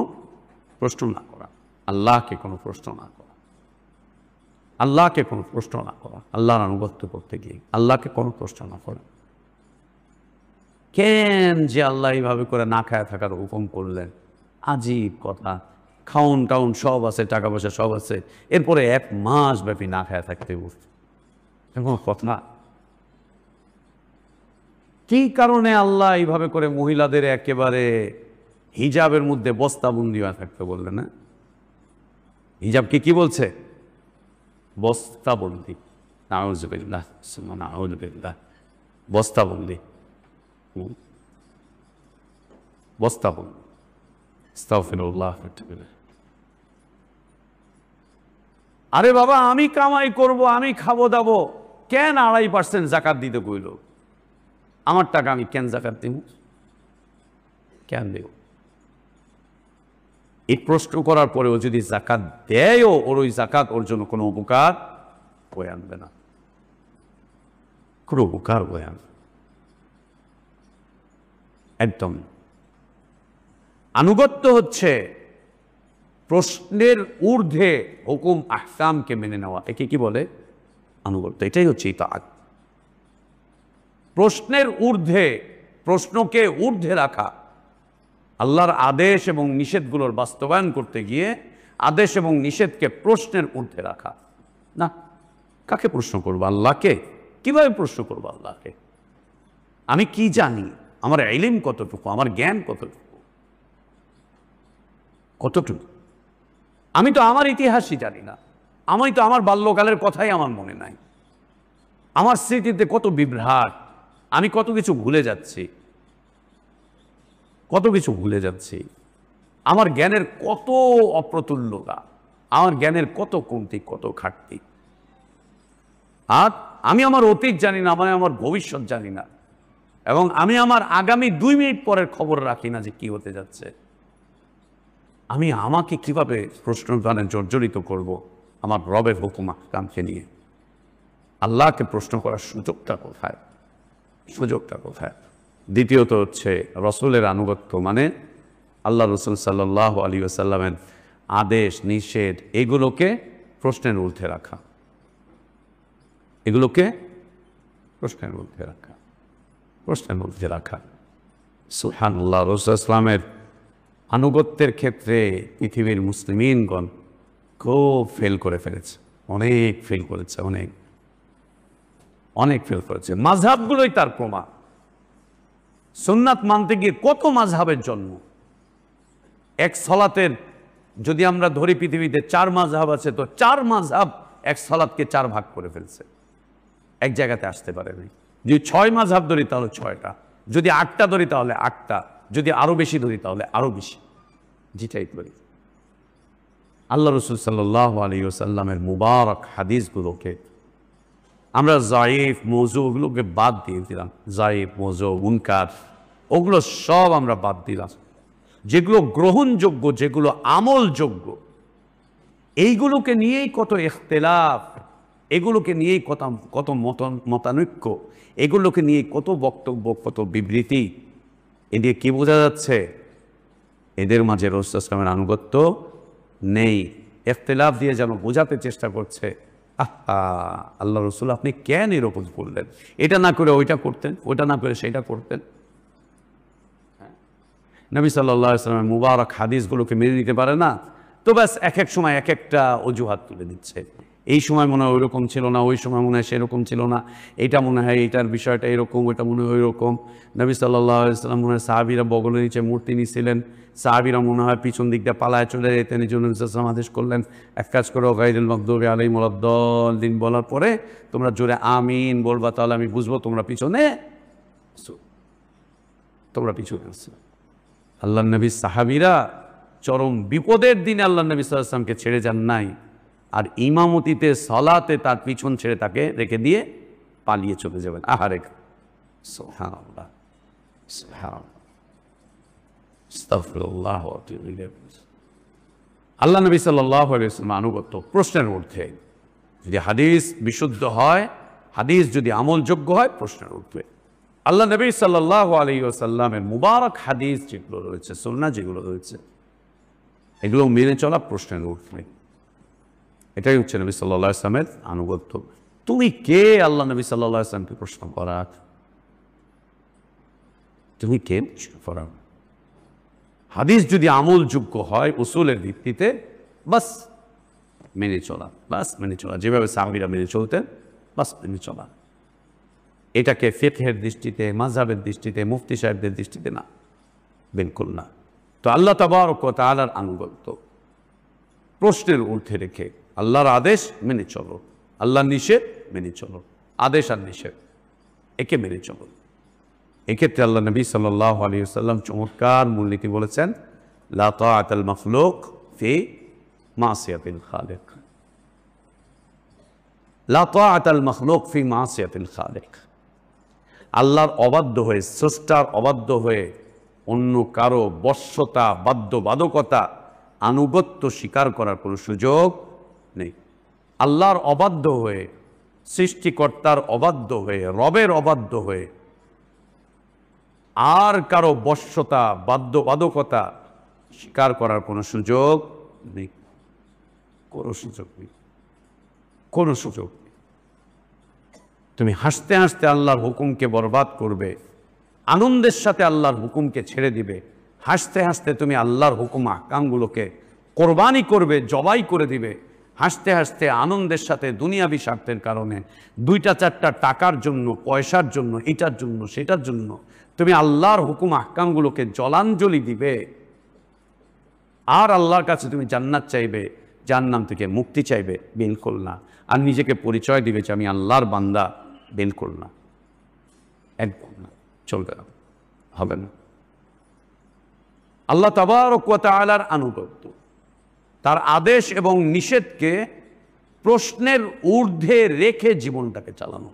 প্রশ্ন না করা, আল্লাহকে কোনো প্রশ্ন না করা, আল্লাহকে কোনো প্রশ্ন না করা। আল্লাহর আনুগত্য করতে গিয়ে আল্লাহকে কোনো প্রশ্ন না করা। কেন যে আল্লাহ এইভাবে করে না খায় থাকার হুকুম করলেন? আজীব কথা। খাউন টাউন সব আছে, টাকা পয়সা সব আছে, এরপরে 1 মাস ব্যাপী না খায় থাকতে বলছে, এমন কথা। কি কারণে আল্লাহ এইভাবে করে মহিলাদের একেবারে হিজাবের মধ্যে বস্তাবন্দি হয়ে থাকতে বললেন? না, হিজাবকে কি বলছে? বস্তাবন্দি। নাউযুবিল্লাহ, নাউযুবিল্লাহ। বস্তাবন্দি, বস্তাবন্দি। আস্তাগফিরুল্লাহ। আরে বাবা, আমি কামাই করব, আমি খাবো দাবো, কেন 2.5% যাকাত দিতে কইল? আমার টাকা আমি কেন যাকাত দিব? কেন দেব? এই প্রশ্ন করার পরেও যদি যাকাত দেয়ও, ওর ওই যাকাত ওর জন্য কোনো উপকার বয়ে আনবে না, কোনো উপকার বয়ে আনবে একদম। আনুগত্য হচ্ছে প্রশ্নের ঊর্ধ্বে হুকুম আহকামকে মেনে নেওয়া। একে কি বলে? আনুগত্য। এটাই হচ্ছে ইতাআত। প্রশ্নের ঊর্ধ্বে, প্রশ্নকে ঊর্ধ্বে রাখা, আল্লাহর আদেশ এবং নিষেধগুলোর বাস্তবায়ন করতে গিয়ে আদেশ এবং নিষেধকে প্রশ্নের ঊর্ধ্বে রাখা। না, কাকে প্রশ্ন করবো? আল্লাহকে। কিভাবে প্রশ্ন করবো আল্লাহকে? আমি কি জানি? আমার ইলম কতটুকু? আমার জ্ঞান কতটুকু? কতটুকু? আমি তো আমার ইতিহাসই জানি না, আমি তো আমার বাল্যকালের কথাই আমার মনে নাই। আমার স্মৃতিতে কত বিভ্রাট, আমি কত কিছু ভুলে যাচ্ছি, কত কিছু ভুলে যাচ্ছি। আমার জ্ঞানের কত অপ্রতুল্যতা, আমার জ্ঞানের কত কমতি, কত ঘাটতি। আর আমি আমার অতীত জানি না, আমি আমার ভবিষ্যৎ জানি না, এবং আমি আমার আগামী 2 মিনিট পরের খবর রাখি না যে কি হতে যাচ্ছে। আমি আমাকে কিভাবে প্রশ্নদানে জর্জরিত করব আমার রবের হুকুম আহকামকে নিয়ে? আল্লাহকে প্রশ্ন করার সুযোগটা কোথায়? সুযোগটা কোথায়? দ্বিতীয়ত হচ্ছে রসুলের আনুগত্য, মানে আল্লাহ রসুল সাল্লাল্লাহু আলাইহি ওয়াসাল্লামের আদেশ নিষেধ এগুলোকে প্রশ্নের ঊর্ধ্বে রাখা, এগুলোকে প্রশ্নের ঊর্ধ্বে রাখা, প্রশ্নের ঊর্ধ্বে রাখা। সুবহানাল্লাহ, রাসূল ইসলামের আনুগত্যের ক্ষেত্রে পৃথিবীর মুসলিমিনগণ খুব ফেল করে ফেলেছে, অনেক ফেল করেছে, অনেক অনেক ফেল করেছে। মাযহাবগুলোই তার প্রমাণ। সুন্নাত মানতে গিয়ে কত মাযহাবের জন্ম। এক সলাতের যদি আমরা ধরি পৃথিবীতে 4 মাযহাব আছে, তো 4 মাযহাব এক সলাতকে 4 ভাগ করে ফেলছে, এক জায়গাতে আসতে পারে নাই। যদি 6 মাযহাব ধরি তাহলে 6টা, যদি 8টা ধরি তাহলে 8টা, যদি আরো বেশি ধরি তাহলে আরো বেশি। যেটাই করি আল্লাহ রসুল সাল্লাল্লাহু আলাইহি ওয়াসাল্লামের মুবারক হাদিসগুলোকে আমরা যায়েফ মওযু ওগুলোকে বাদ দিয়ে দিলাম। যায়েফ মওযু মুনকার ওগুলো সব আমরা বাদ দিলাম। যেগুলো গ্রহণযোগ্য, যেগুলো আমলযোগ্য, এইগুলোকে নিয়েই কত ইখতিলাফ, এগুলোকে নিয়েই কত মতানৈক্য, এগুলোকে নিয়ে কত বক্তব্য, কত বিবৃতি। এদিকে কি বোঝা যাচ্ছে? এদের মাঝে রাসূল ইসলামের আনুগত্য নেই। ইখতিলাফ দিয়ে যেন বোঝাতে চেষ্টা করছে, আল্লাহ রসুল আপনি কেন এরকম করলেন? এটা না করে ওইটা করতেন, ওইটা না করে সেইটা করতেন। নবী সাল্লাল্লাহু আলাইহি ওয়াসাল্লামের মুবারক হাদিসগুলোকে মেনে নিতে পারে না, তো ব্যাস এক এক সময় এক একটা অজুহাত তুলে দিচ্ছে। এই সময় মনে হয় ওইরকম ছিল না, ওই সময় মনে হয় সেরকম ছিল না, এটা মনে হয় এইটার বিষয়টা এরকম, ওইটা মনে হয় ওইরকম। নবী সাল্লাল্লাহু আলাইহি ওয়াসাল্লাম মনে হয় সাহাবীরা বগলের নিচে মূর্তি নিয়েছিলেন, সাহাবীরা মনে হয় পিছন দিকটা পালায় চলে যেতেন। এই জন্য নবী সাল্লাল্লাহু আলাইহি ওয়াসাল্লাম আদেশ করলেন, এক কাজ করো, গায়রুল মাগদুবি আলাইহিম ওয়ালাদ-দাল্লিন বলার পরে তোমরা জোরে আমিন বলবা, তাহলে আমি বুঝবো তোমরা পিছনে আসো, তোমরা পিছনে আসো। আল্লাহ নবী সাহাবীরা চরম বিপদের দিনে আল্লাহ নবী সাল্লাল্লাহু আলাইহি ওয়াসাল্লামকে ছেড়ে যান নাই, আর ইমামতিতে সালাতে তার পিছন ছেড়ে তাকে রেখে দিয়ে পালিয়ে চলে যাবেন। আহারে, সুবহানাল্লাহ, সুবহানাল্লাহ, আস্তাগফিরুল্লাহ ওয়া আতুবু ইলাইহি। আল্লাহ নবী সাল্লাল্লাহু আলাইহি ওয়াসাল্লাম আনুগত্য প্রশ্নের ঊর্ধ্বে। যদি হাদিস বিশুদ্ধ হয়, হাদিস যদি আমলযোগ্য হয়, প্রশ্নের ঊর্ধ্বে। আল্লাহ নবী সাল্লাল্লাহু আলাইহি ওয়াসাল্লামের মুবারক হাদিস যেগুলো রয়েছে, সুন্নাহ যেগুলো রয়েছে, এগুলো মেনে চলা প্রশ্নের ঊর্ধ্বে। এটাই হচ্ছে নবী সাল্লাল্লাহু আলাইহি ওয়াসাল্লামের আনুগত্য। তুমি কে আল্লাহ নবী সাল্লাল্লাহু আলাইহি ওয়াসাল্লামকে প্রশ্ন করার? তুমি কে প্রশ্ন করার? হাদিস যদি আমলযোগ্য হয় উসুলের ভিত্তিতে, বাস মেনে চলা, বাস মেনে চলা, যেভাবে সাহাবীরা মেনে চলতেন, বাস মেনে চলা। এটাকে ফিকহের দৃষ্টিতে, মাযহাবের দৃষ্টিতে, মুফতি সাহেবদের দৃষ্টিতে না, বিলকুল না। তো আল্লাহ তাবারক ওয়া তাআলার আনুগত্য প্রশ্নের ঊর্ধ্বে রেখে আল্লাহর আদেশ মেনে চলো, আল্লাহর নিষেধ মেনে চলো, আদেশ আর নিষেধ একে মেনে চলো। এক্ষেত্রে আল্লাহ নবী সাল্লাল্লাহু আলাইহি ওয়াসাল্লাম চমৎকার মূলনীতি বলেছেন, লা তাআতাল মাখলুক ফি মাসিয়াতিল খালিক, লা তাআতাল মাখলুক ফি মাসিয়াতিল খালিক। আল্লাহর অবাধ্য হয়ে, স্রষ্টার অবাধ্য হয়ে অন্য কারো বশ্যতা, বাধ্যবাধকতা, আনুগত্য স্বীকার করার কোনো সুযোগ নেই। আল্লাহর অবাধ্য হয়ে, সৃষ্টিকর্তার অবাধ্য হয়ে, রবের অবাধ্য হয়ে আর কারো বশ্যতা, বাধ্যবাধকতা স্বীকার করার কোনো সুযোগ নেই, কোনো সুযোগ নেই, কোনো সুযোগ নেই। তুমি হাসতে হাসতে আল্লাহর হুকুমকে বরবাদ করবে, আনন্দের সাথে আল্লাহর হুকুমকে ছেড়ে দিবে। হাসতে হাসতে তুমি আল্লাহর হুকুম আহকামগুলোকে কোরবানি করবে, জবাই করে দিবে। হাসতে হাসতে আনন্দের সাথে দুনিয়াবি স্বার্থের কারণে 2-4টা টাকার জন্য, পয়সার জন্য, এটার জন্য, সেটার জন্য তুমি আল্লাহর হুকুম আহকামগুলোকে জলাঞ্জলি দিবে। আর আল্লাহর কাছে তুমি জান্নাত চাইবে, জাহান্নাম থেকে মুক্তি চাইবে, বিলকুল না। আর নিজেকে পরিচয় দিবে যে আমি আল্লাহর বান্দা, বিলকুল না। একদম না, চলবে না, হবে না। আল্লাহ তাবারক ওয়া তাআলার আনুগত্য, তার আদেশ এবং নিষেধকে প্রশ্নের ঊর্ধ্বে রেখে জীবনটাকে চালানো,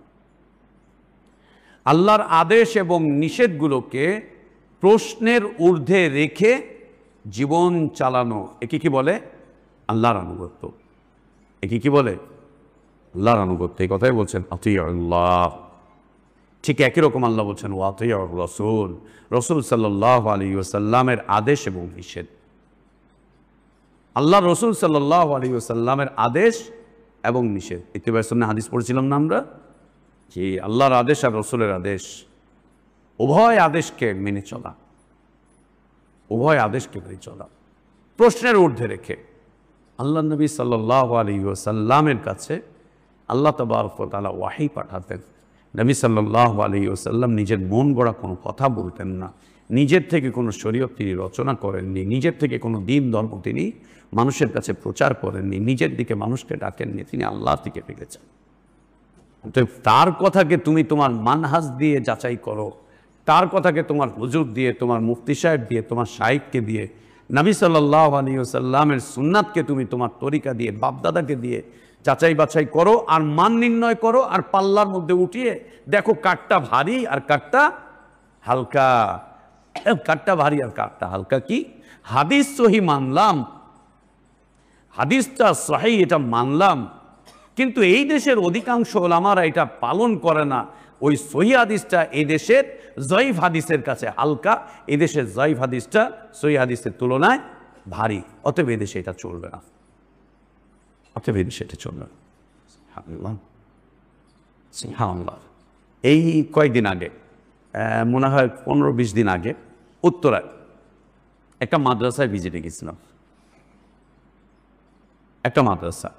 আল্লাহর আদেশ এবং নিষেধগুলোকে প্রশ্নের ঊর্ধ্বে রেখে জীবন চালানো, একে কি বলে? আল্লাহর আনুগত্য। একে কি বলে? আল্লাহর আনুগত্য। এই কথাই বলছেন আতিউল্লাহ। ঠিক একই রকম আল্লাহ বলছেন ওয়াতিউর রাসূল, রাসূল সাল্লাল্লাহু আলাইহি ওয়াসাল্লামের আদেশ এবং নিষেধ। আল্লাহ রসুল সাল্লাল্লাহু আলাইহি ওয়াসাল্লামের আদেশ এবং নিষেধ, ইত্তিবা সুন্নাহ হাদিস পড়েছিলাম না আমরা, যে আল্লাহর আদেশ আর রসুলের আদেশ, উভয় আদেশকে মেনে চলা, উভয় আদেশকে মেনে চলা, প্রশ্নের ঊর্ধ্বে রেখে। আল্লাহ নবী সাল্লাল্লাহু আলাইহি ওয়াসাল্লামের কাছে আল্লাহ তাবারক ওয়া তাআলা ওয়াহী পাঠাতেন। নবী সাল্লাল্লাহু আলাইহি ওয়াসাল্লাম নিজের মন গড়া কোনো কথা বলতেন না, নিজের থেকে কোনো শরীয়ত তিনি রচনা করেননি, নিজের থেকে কোনো দিন ধর্ম তিনি মানুষের কাছে প্রচার করেননি, নিজের দিকে মানুষকে ডাকেননি, তিনি আল্লাহ থেকে পেয়েছেন। তো তার কথাকে তুমি তোমার মানহাজ দিয়ে যাচাই করো, তার কথাকে তোমার হুজুর দিয়ে, তোমার মুফতি সাহেব দিয়ে, তোমার শাইখকে দিয়ে, নবী সাল্লাল্লাহু আলাইহি ওয়াসাল্লামের সুন্নাতকে তুমি তোমার তরিকা দিয়ে, বাপদাদাকে দিয়ে যাচাই বাছাই করো, আর মান নির্ণয় করো, আর পাল্লার মধ্যে উঠিয়ে দেখো কাঠটা ভারী আর কাঠটা হালকা। কাঠটা ভারী আর কাঠটা হালকা কি? হাদিস সহি মানলাম, হাদিসটা সহি, এটা মানলাম, কিন্তু এই দেশের অধিকাংশ ওলামারা এটা পালন করে না। ওই সহি হাদিসটা এই দেশের জয়ীফ হাদিসের কাছে হালকা, এই দেশের জয়ীফ হাদিসটা সহি হাদিসের তুলনায় ভারী, অতএব এই দেশে এটা চলবে না, অতএব এই দেশে এটা চলবে না। এই কয়েকদিন আগে, মনে হয় 15-20 দিন আগে, উত্তরায় একটা মাদ্রাসায় ভিজিটে গেছিলাম। একটা মাদ্রাসা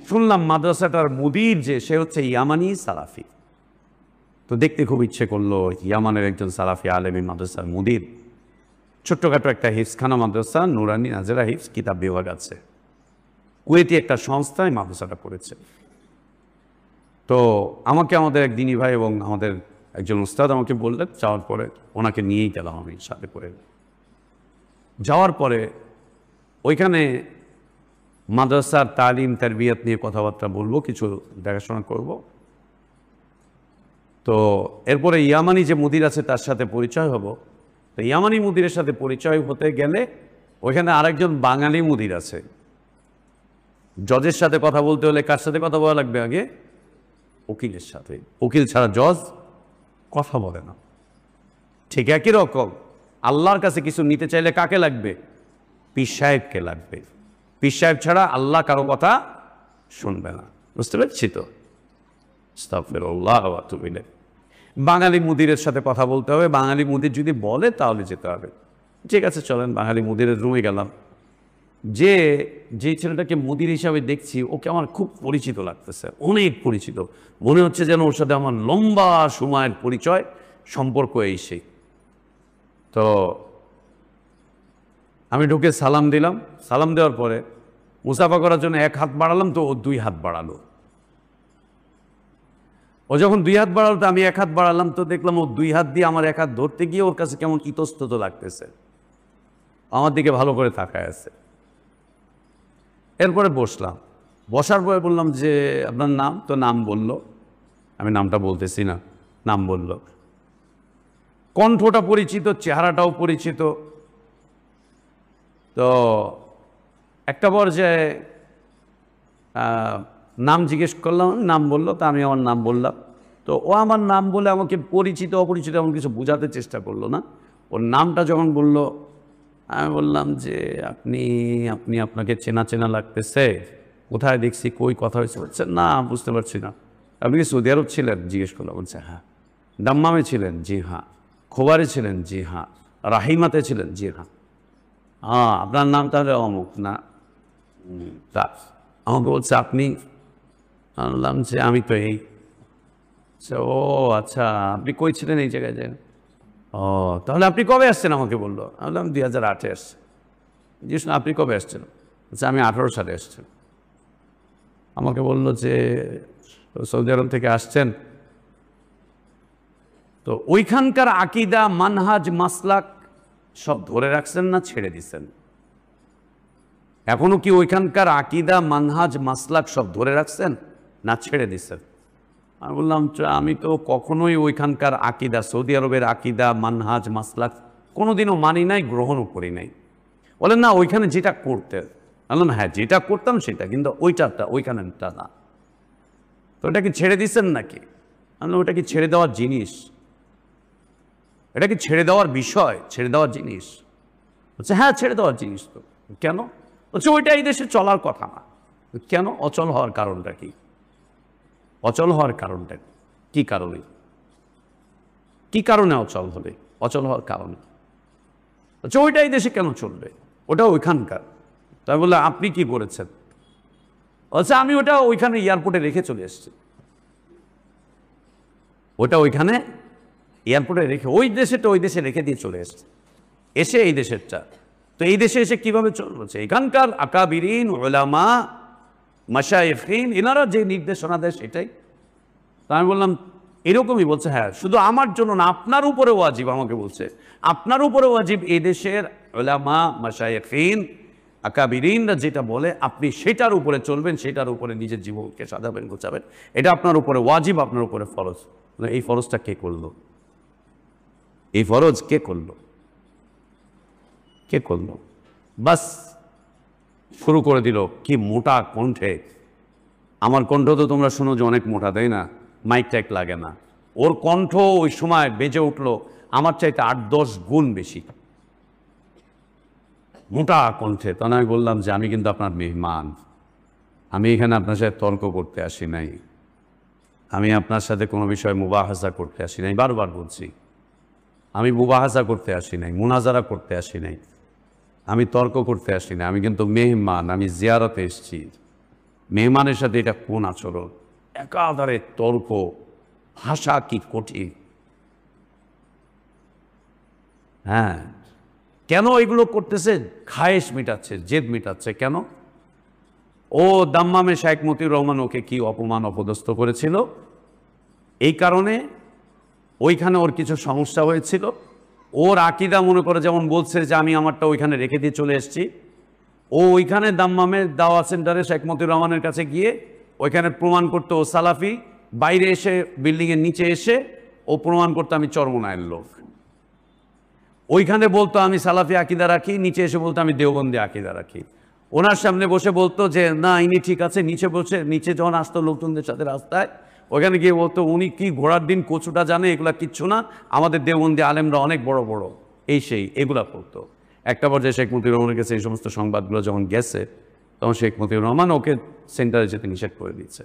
শুনলাম, মাদ্রাসাটার মুদির যে সে হচ্ছে ইয়ামানি সালাফি। তো দেখতে খুব ইচ্ছে করলো, ইয়ামানের একজন সালাফি আলেমী মাদ্রাসার মুদির। ছোট্টখাটো একটা হিফজখানা মাদ্রাসা, নুরানি নাজেরা হিফজ কিতাব বিভাগ আছে, কুয়েতি একটা সংস্থায় মাদ্রাসাটা পড়েছে। তো আমাকে আমাদের এক দিনী ভাই এবং আমাদের একজন উস্তাদ আমাকে বললেন, যাওয়ার পরে ওনাকে নিয়েই গেলাম আমি সাথে করে। যাওয়ার পরে ওইখানে মাদ্রাসার তালিম তারবিয়াত নিয়ে কথাবার্তা বলবো, কিছু দেখাশোনা করব। তো এরপরে ইয়ামানি যে মুদির আছে তার সাথে পরিচয় হব। তো ইয়ামানি মুদিরের সাথে পরিচয় হতে গেলে ওইখানে আরেকজন বাঙালি মুদির আছে। জজের সাথে কথা বলতে হলে কার সাথে কথা বলা লাগবে? আগে উকিলের সাথে। উকিল ছাড়া জজ কথা বলে না। ঠিক একই রকম আল্লাহর কাছে কিছু নিতে চাইলে কাকে লাগবে? পীর সাহেবকে লাগবে। পীর সাহেব ছাড়া আল্লাহ কারো কথা শুনবে না। বুঝতে পারছি তো? আস্তাগফিরুল্লাহ ওয়া আতুবু ইলাইহি। বাঙালি মুদিরের সাথে কথা বলতে হবে, বাঙালি মুদির যদি বলে তাহলে যেতে হবে। ঠিক আছে, চলেন বাঙালি মুদিরের রুমে গেলাম। যে ছেলেটাকে মুদির হিসাবে দেখছি, ওকে আমার খুব পরিচিত লাগতেছে, অনেক পরিচিত। মনে হচ্ছে যেন ওর সাথে আমার লম্বা সময়ের পরিচয়, সম্পর্ক এই সেই। তো আমি ঢুকে সালাম দিলাম। সালাম দেওয়ার পরে মুসাফা করার জন্য এক হাত বাড়ালাম, তো ও 2 হাত বাড়ালো। ও যখন 2 হাত বাড়ালো, তো আমি 1 হাত বাড়ালাম, তো দেখলাম ও 2 হাত দিয়ে আমার 1 হাত ধরতে গিয়ে ওর কাছে কেমন ইতস্তত লাগতেছে, আমার দিকে ভালো করে তাকায় আছে। এরপরে বসলাম। বসার পরে বললাম যে আপনার নাম? তো নাম বলল, আমি নামটা বলতেছি না, নাম বলল। কণ্ঠটা পরিচিত, চেহারাটাও পরিচিত। তো একটা পর্যায়ে নাম জিজ্ঞেস করলাম, নাম বললো, তো আমি আমার নাম বললাম। তো ও আমার নাম বলে আমাকে পরিচিত অপরিচিত এমন কিছু বোঝাতে চেষ্টা করলো না। ওর নামটা যখন বলল, আমি বললাম যে আপনাকে চেনা চেনা লাগতেছে, কোথায় দেখছি, কই কথা হয়েছে? বলছে না, বুঝতে পারছি না। আপনি কি সৌদি আরব ছিলেন? জিজ্ঞেস করলাম। বলছে হ্যাঁ। দাম্মামে ছিলেন? জি হ্যাঁ। খোবারে ছিলেন? জি হ্যাঁ। রাহিমাতে ছিলেন? জি হ্যাঁ। আপনার নাম তাহলে অমুক না? তা আমাকে বলছে আপনি? বললাম যে আমি তো এই। ও আচ্ছা, আপনি কই ছিলেন? এই জায়গায় যায়। ও, তাহলে আপনি কবে আসছেন? আমাকে বললো। আমি বললাম 2008-এ আসছে। জিজ্ঞেস না, আপনি কবে আসছেন? আচ্ছা, আমি 18 সালে আসছেন। আমাকে বললো যে সৌদি আরব থেকে আসছেন, তো ওইখানকার আকিদা, মানহাজ, মাসলাক সব ধরে রাখছেন না ছেড়ে দিচ্ছেন? এখনো কি ওইখানকার আকিদা, মানহাজ, মাসলাক সব ধরে রাখছেন না ছেড়ে দিচ্ছেন? আমি বললাম, আমি তো কখনোই ওইখানকার আকিদা, সৌদি আরবের আকিদা, মানহাজ, মাসলাক কোনোদিনও মানি নাই, গ্রহণও করি নাই। বলেন না ওইখানে যেটা করতেন। বললাম হ্যাঁ, যেটা করতাম সেটা, কিন্তু ওইখানেটা না। তো ওটা কি ছেড়ে দিচ্ছেন নাকি? আমি ওটা কি ছেড়ে দেওয়ার জিনিস? এটা কি ছেড়ে দেওয়ার বিষয়, ছেড়ে দেওয়ার জিনিস? বলছে হ্যাঁ, ছেড়ে দেওয়ার জিনিস। তো কেন? বলছে ওইটা এই দেশে চলার কথা না। কেন? অচল হওয়ার কারণটা কি? অচল হওয়ার কারণটা কি? কারণে কি কারণে অচল হবে? অচল হওয়ার কারণে আচ্ছা, ওইটা এই দেশে কেন চলবে? ওটা ওইখানকার। তাই বললে আপনি কি করেছেন? আচ্ছা, আমি ওটা ওইখানে এয়ারপোর্টে রেখে চলে এসেছি। ওটা ওইখানে এয়ারপোর্টে রেখে, ওই দেশেটা ওই দেশে রেখে দিয়ে চলে এসছে, এসে এই দেশেরটা। তো এই দেশে এসে কিভাবে চলছে? এখানকার আকাবিরিন, উলামা, মাশায়েখিন এনারা যে নির্দেশনা দেয় সেটাই। তা আমি বললাম এরকমই? বলছে হ্যাঁ, শুধু আমার জন্য না, আপনার উপরে ওয়াজিব। আমাকে বলছে আপনার উপরে ওয়াজিব, এই দেশের উলামা, মাশায়েখিন, আকাবিরিনরা যেটা বলে আপনি সেটার উপরে চলবেন, সেটার উপরে নিজের জীবনকে সাজাবেন, গোছাবেন। এটা আপনার উপরে ওয়াজিব, আপনার উপরে ফরজ। এই ফরজটা কে করলো? এই ফরজ কে করলো? কে করলো? বাস শুরু করে দিল কি মোটা কণ্ঠে। আমার কণ্ঠ তো তোমরা শোনো যে অনেক মোটা, তাই না? মাইক ট্যাক লাগে না। ওর কণ্ঠ ওই সময় বেজে উঠলো আমার চাইতে 8-10 গুণ বেশি, মোটা কণ্ঠে। তখন আমি বললাম যে আমি কিন্তু আপনার মেহমান, আমি এখানে আপনার সাথে তর্ক করতে আসি নাই, আমি আপনার সাথে কোনো বিষয়ে মুবাহাসা করতে আসি নাই। বারবার বলছি, আমি মুবাহাসা করতে আসি নাই, মুনাজারা করতে আসি নাই, আমি তর্ক করতে আসি না। আমি কিন্তু মেহমান, আমি জিয়ারতে এসেছি। মেহমানের সাথে এটা কোন আচরণ? একাধারে তর্ক, ভাষা কি কঠিন। হ্যাঁ, কেন এগুলো করতেছে? খায়েশ মিটাচ্ছে, জেদ মিটাচ্ছে। কেন? ও দাম্মামে শাইখ মতিউর রহমান ওকে কি অপমান, অপদস্থ করেছিল, এই কারণে ওইখানে ওর কিছু সমস্যা হয়েছিল। ওর আকিদা মনে করে, যেমন বলছে যে আমি আমারটা ওইখানে রেখে দিয়ে চলে এসেছি। ও ওইখানে দাম্মামের দাওয়া সেন্টারে শেখ মতিউর রহমানের কাছে গিয়ে ওইখানে প্রমাণ করতো ও সালাফি, বাইরে এসে বিল্ডিংয়ের নিচে এসে ও প্রমাণ করতো আমি চরমনায়ের লোক। ওইখানে বলতো আমি সালাফি আকিদা রাখি, নিচে এসে বলতো আমি দেওবন্দি আকিদা রাখি। ওনার সামনে বসে বলতো যে না ইনি ঠিক আছে, নিচে বসে, নিচে যখন আসতো লোকজনদের সাথে রাস্তায়, ওইখানে গিয়ে বলতো উনি কি ঘোড়ার দিন কচুটা জানে, এগুলা কিচ্ছু না, আমাদের দেওবন্দি আলেমরা অনেক বড় বড়, এই সেই এগুলা করতো। একটা পর্যায়ে শেখ মতিউর রহমানের কাছে এই সমস্ত সংবাদগুলো যখন গেছে, তখন শেখ মতিউর রহমান ওকে সেন্টারে যেতে নিষেধ করে দিচ্ছে।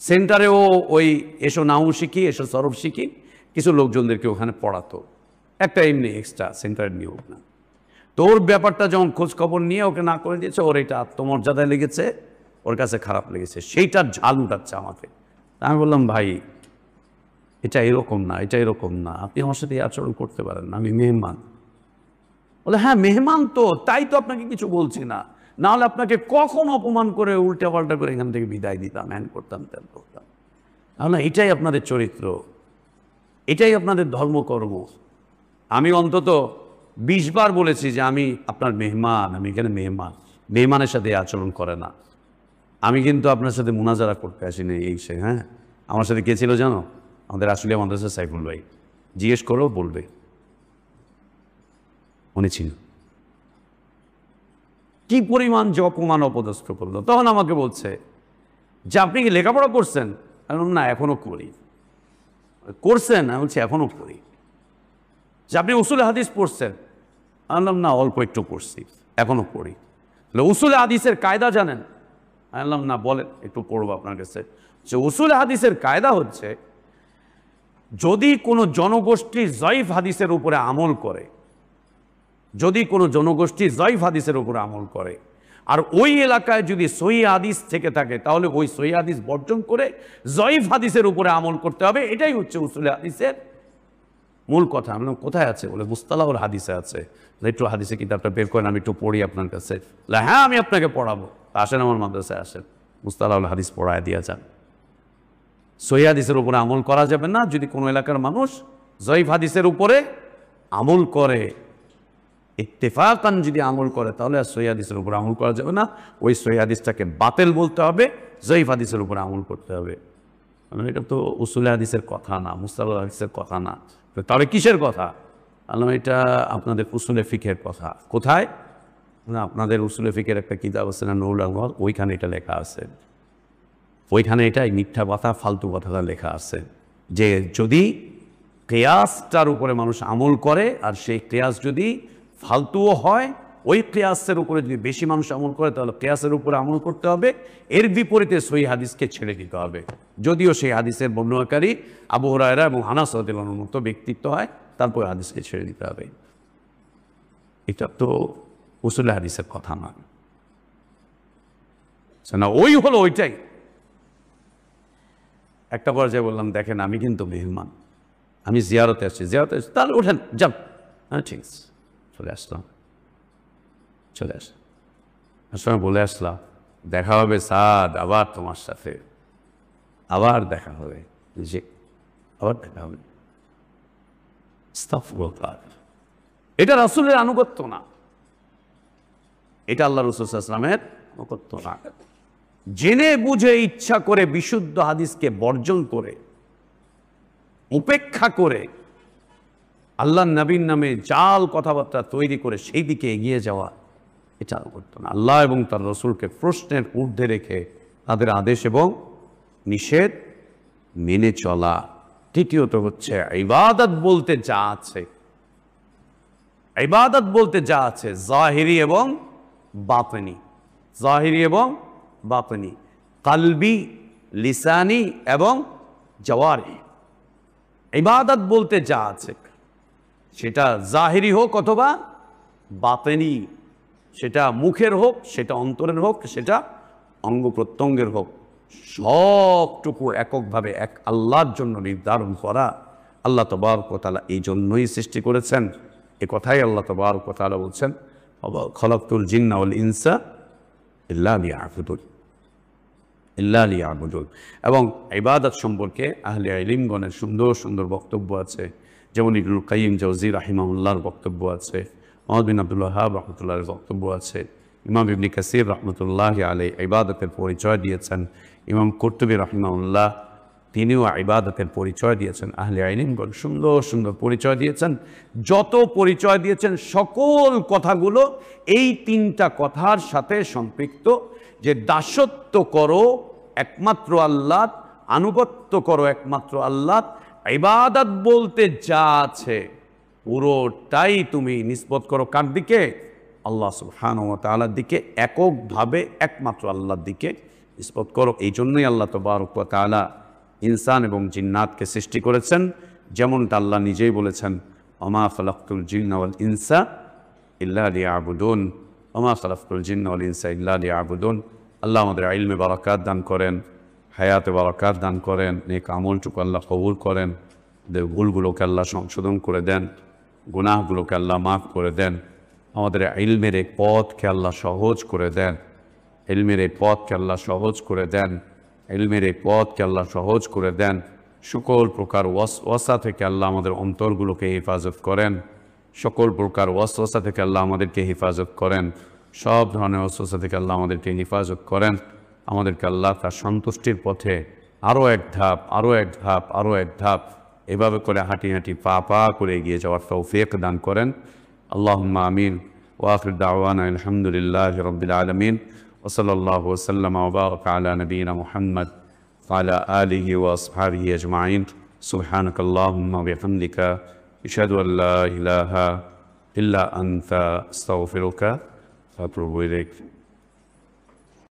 সেন্টারে ও ওই এসো নাউ শিখি, এসো সরব শিখি কিছু লোকজনদেরকে ওখানে পড়াতো, একটা এমনি এক্সট্রা সেন্টারের নিয়োগ না। তো ওর ব্যাপারটা যখন খোঁজ খবর নিয়ে ওকে না করে দিয়েছে, ওর এটা আত্মমর্যাদায় লেগেছে, ওর কাছে খারাপ লেগেছে, সেইটার ঝাল উঠাচ্ছে আমাকে। আমি বললাম ভাই এটা এরকম না, এটা এরকম না, আপনি আমার সাথে এই আচরণ করতে পারেন না, আমি মেহমান। বলে হ্যাঁ মেহমান তো, তাই তো আপনাকে কিছু বলছি না, নাহলে আপনাকে কখন অপমান করে উল্টা পাল্টা করে এখান থেকে বিদায় দিতাম, হ্যান করতাম, ত্যান করতাম। না, এটাই আপনাদের চরিত্র, এটাই আপনাদের ধর্মকর্ম। আমি অন্তত 20 বার বলেছি যে আমি আপনার মেহমান, আমি এখানে মেহমান, মেহমানের সাথে আচরণ করে না। আমি কিন্তু আপনার সাথে মুনাজারা করতে আসিনি, এই সে। হ্যাঁ, আমার সাথে কে ছিল জানো? আমাদের আসলিয়া মাদ্রাসা সাইফুল ভাই, জিজ্ঞেস করো বলবে, উনি ছিল। কি পরিমাণ যে অপমান, অপদস্থ করলো। তখন আমাকে বলছে যে আপনি কি লেখাপড়া করছেন? আমি বললাম না, এখনো করি। করছেন? আমি বলছি এখনো করি। যে আপনি উসুলে হাদিস পড়ছেন? আমি বললাম না, অল্প একটু পড়ছি, এখনো পড়ি। উসুলে হাদিসের কায়দা জানেন? আমি বললাম না, বলেন, একটু পড়বো আপনার কাছে। যে উসুলে হাদিসের কায়দা হচ্ছে, যদি কোনো জনগোষ্ঠী জয়ীফ হাদিসের উপরে আমল করে, যদি কোনো জনগোষ্ঠী জয়ীফ হাদিসের উপরে আমল করে, আর ওই এলাকায় যদি সহিহ হাদিস থেকে থাকে, তাহলে ওই সহিহ হাদিস বর্জন করে জয়ীফ হাদিসের উপরে আমল করতে হবে। এটাই হচ্ছে উসুলে হাদিসের মূল কথা। আমি কোথায় আছে? বলে মুস্তালাহুল হাদিসে আছে। একটু হাদিসে কিতাবটা বের করেন, আমি একটু পড়ি আপনার কাছে। হ্যাঁ, আমি আপনাকে পড়াবো, আসেন আমার মাদ্রাসায় আসেন, মুস্তালাহুল হাদিস পড়ায় দিয়া যান। সহিহ হাদিসের উপরে আমল করা যাবে না যদি কোনো এলাকার মানুষ জয়ীফ হাদিসের উপরে আমল করে, ইত্তেফাকান যদি আমল করে তাহলে আর সহিহ হাদিসের উপর আমল করা যাবে না, ওই সহিহ হাদিসটাকে বাতিল বলতে হবে, জয়ীফ হাদিসের উপর আমল করতে হবে। কারণ এটা তো উসুলে হাদিসের কথা না, মুস্তালাহ হাদিসের কথা না, তাহলে কিসের কথা? আল্লাহ এটা আপনাদের উসুলে ফিকের কথা। কোথায়? না, আপনাদের উসুলে ফিকের একটা কিতাব আছে না, নুরুল আনওয়ার, ওইখানে এটা লেখা আছে। ওইখানে এটাই মিথ্যা কথা, ফালতু কথাটা লেখা আছে যে যদি কিয়াসটার উপরে মানুষ আমল করে আর সেই কিয়াস যদি ফালতুও হয়, ওই কিয়াসের উপরে যদি বেশি মানুষ আমল করে তাহলে কিয়াসের উপরে আমল করতে হবে, এর বিপরীতে সহিহ হাদিসকে ছেড়ে দিতে হবে। যদিও সেই হাদিসের বর্ণনাকারী আবু হুরায়রা এবং আনাস রাদিয়াল্লাহু আনহুর মতো ব্যক্তিত্ব হয়, তারপর হাদিসকে ছেড়ে দিতে হবে। এটা তো উসুলে হাদিসের কথা নয় না, ওই হলো ওইটাই। একটা পর্যায়ে বললাম, দেখেন আমি কিন্তু মেহমান, আমি জিয়ারতে আসছি, তাহলে ওঠেন যান। হ্যাঁ ঠিক আছে, চলে আসলাম। সময় বলে আসলাম, দেখা হবে সাদ, আবার তোমার সাথে আবার দেখা হবে, যে আবার দেখা হবে। এটা রাসূলের আনুগত্য না, এটা আল্লাহ রাসূল সাল্লাল্লাহু আলাইহি ওয়াসাল্লামের আনুগত্য না। জেনে বুঝে ইচ্ছা করে বিশুদ্ধ হাদিসকে বর্জন করে, উপেক্ষা করে, আল্লাহ নবীর নামে জাল কথাবার্তা তৈরি করে সেই দিকে এগিয়ে যাওয়া, এটা করতো না। আল্লাহ এবং তার রসুলকে প্রশ্নের ঊর্ধ্বে রেখে তাদের আদেশ এবং নিষেধ মেনে চলা। তৃতীয়ত হচ্ছে ইবাদত বলতে যা আছে, ইবাদত বলতে যা আছে জাহিরি এবং বাতিনি, জাহিরি এবং বাতিনি, কলবি, লিসানি এবং জাওয়ারি। ইবাদত বলতে যা আছে সেটা জাহিরি হোক অথবা বাতিনি, সেটা মুখের হোক, সেটা অন্তরের হোক, সেটা অঙ্গ প্রত্যঙ্গের হোক, সবটুকু এককভাবে এক আল্লাহর জন্য নির্ধারণ করা। আল্লাহ তাবারক ওয়া তাআলা এই জন্যই সৃষ্টি করেছেন। এ কথাই আল্লাহ তাবারক ওয়া তাআলা বলছেন, খালাকতুল জিন্না ওয়াল ইনসা ইল্লা লিয়াবুদুন, ইল্লা লিয়াবুদুন। এবং ইবাদত সম্পর্কে আহলে ইলমগণের সুন্দর সুন্দর বক্তব্য আছে, যেমন ইবনুল কাইয়িম জাওযী রাহিমাহুল্লাহর বক্তব্য আছে, মুহাম্মদ বিন আব্দুল ওয়াহ্হাব রাহমাতুল্লাহর বক্তব্য আছে, ইমাম ইবনে কাসির রাহমাতুল্লাহি আলাইহি ইবাদতের পরিচয় দিয়েছেন, ইমাম কুরতুবী রাহিমাহুল্লাহ তিনিও ইবাদতের পরিচয় দিয়েছেন, আহলে ইলমগণ সুন্দর সুন্দর পরিচয় দিয়েছেন। যত পরিচয় দিয়েছেন সকল কথাগুলো এই তিনটা কথার সাথে সম্পৃক্ত, যে দাসত্ব করো একমাত্র আল্লাহ, আনুগত্য করো একমাত্র আল্লাহ, ইবাদত বলতে যা আছে পুরোটাই তুমি নিসবত করো কার দিকে? আল্লাহ সুবহানাহু ওয়া তাআলার দিকে, এককভাবে একমাত্র আল্লাহর দিকে নিসবত করো। এই জন্যই আল্লাহ তাবারক ওয়া তাআলা ইনসান এবং জিন্নাতকে সৃষ্টি করেছেন, যেমনটা আল্লাহ নিজেই বলেছেন, ওমা খালাকতুল জিন্না ওয়াল ইনসা ইল্লা লিয়াবুদুন, ওমা খালাকতুল জিন্না ওয়াল ইনসা ইল্লা লিয়াবুদুন। আল্লাহ আমাদের ইলমে বারাকাত দান করেন, হায়াতে বারাকাত দান করেন, নেক আমলটুকু আল্লাহ কবুল করেন, ভুলগুলোকে আল্লাহ সংশোধন করে দেন, গুনাহগুলোকে আল্লাহ মাফ করে দেন, আমাদের ইলমের এই পথকে আল্লাহ সহজ করে দেন, ইলমের এই পথকে আল্লাহ সহজ করে দেন, ইলমের এই পথকে আল্লাহ সহজ করে দেন। সকল প্রকার ওয়াসওয়াসা থেকে আল্লাহ আমাদের অন্তরগুলোকে হেফাজত করেন, সকল প্রকার ওয়াসওয়াসা থেকে আল্লাহ আমাদেরকে হেফাজত করেন, সব ধরনের ওয়াসওয়াসা থেকে আল্লাহ আমাদেরকে হেফাজত করেন। আমাদেরকে আল্লাহ তার সন্তুষ্টির পথে আরও এক ধাপ, আরও এক ধাপ, আরও এক ধাপ এভাবে করে হাঁটি হাঁটি পা পা করে এগিয়ে যাওয়ার তৌফিক দান করেন। আল্লাহুম্মা আমিন। ওয়া আখির দাওয়ানা আলহামদুলিল্লাহি রাব্বিল আলামিন। ওয়া সাল্লাল্লাহু ওয়া সাল্লামা ওয়া বারাকা আলা নবিয়িনা মুহাম্মদ ওয়া আলা আলিহি ওয়া আসহাবিহি আজমাইন। সুবহানাকাল্লাহুম্মা ওয়া বিহামদিকা আশহাদু আল লা ইলাহা ইল্লা আনতা আস্তাগফিরুকা ওয়া আতুবু ইলাইক।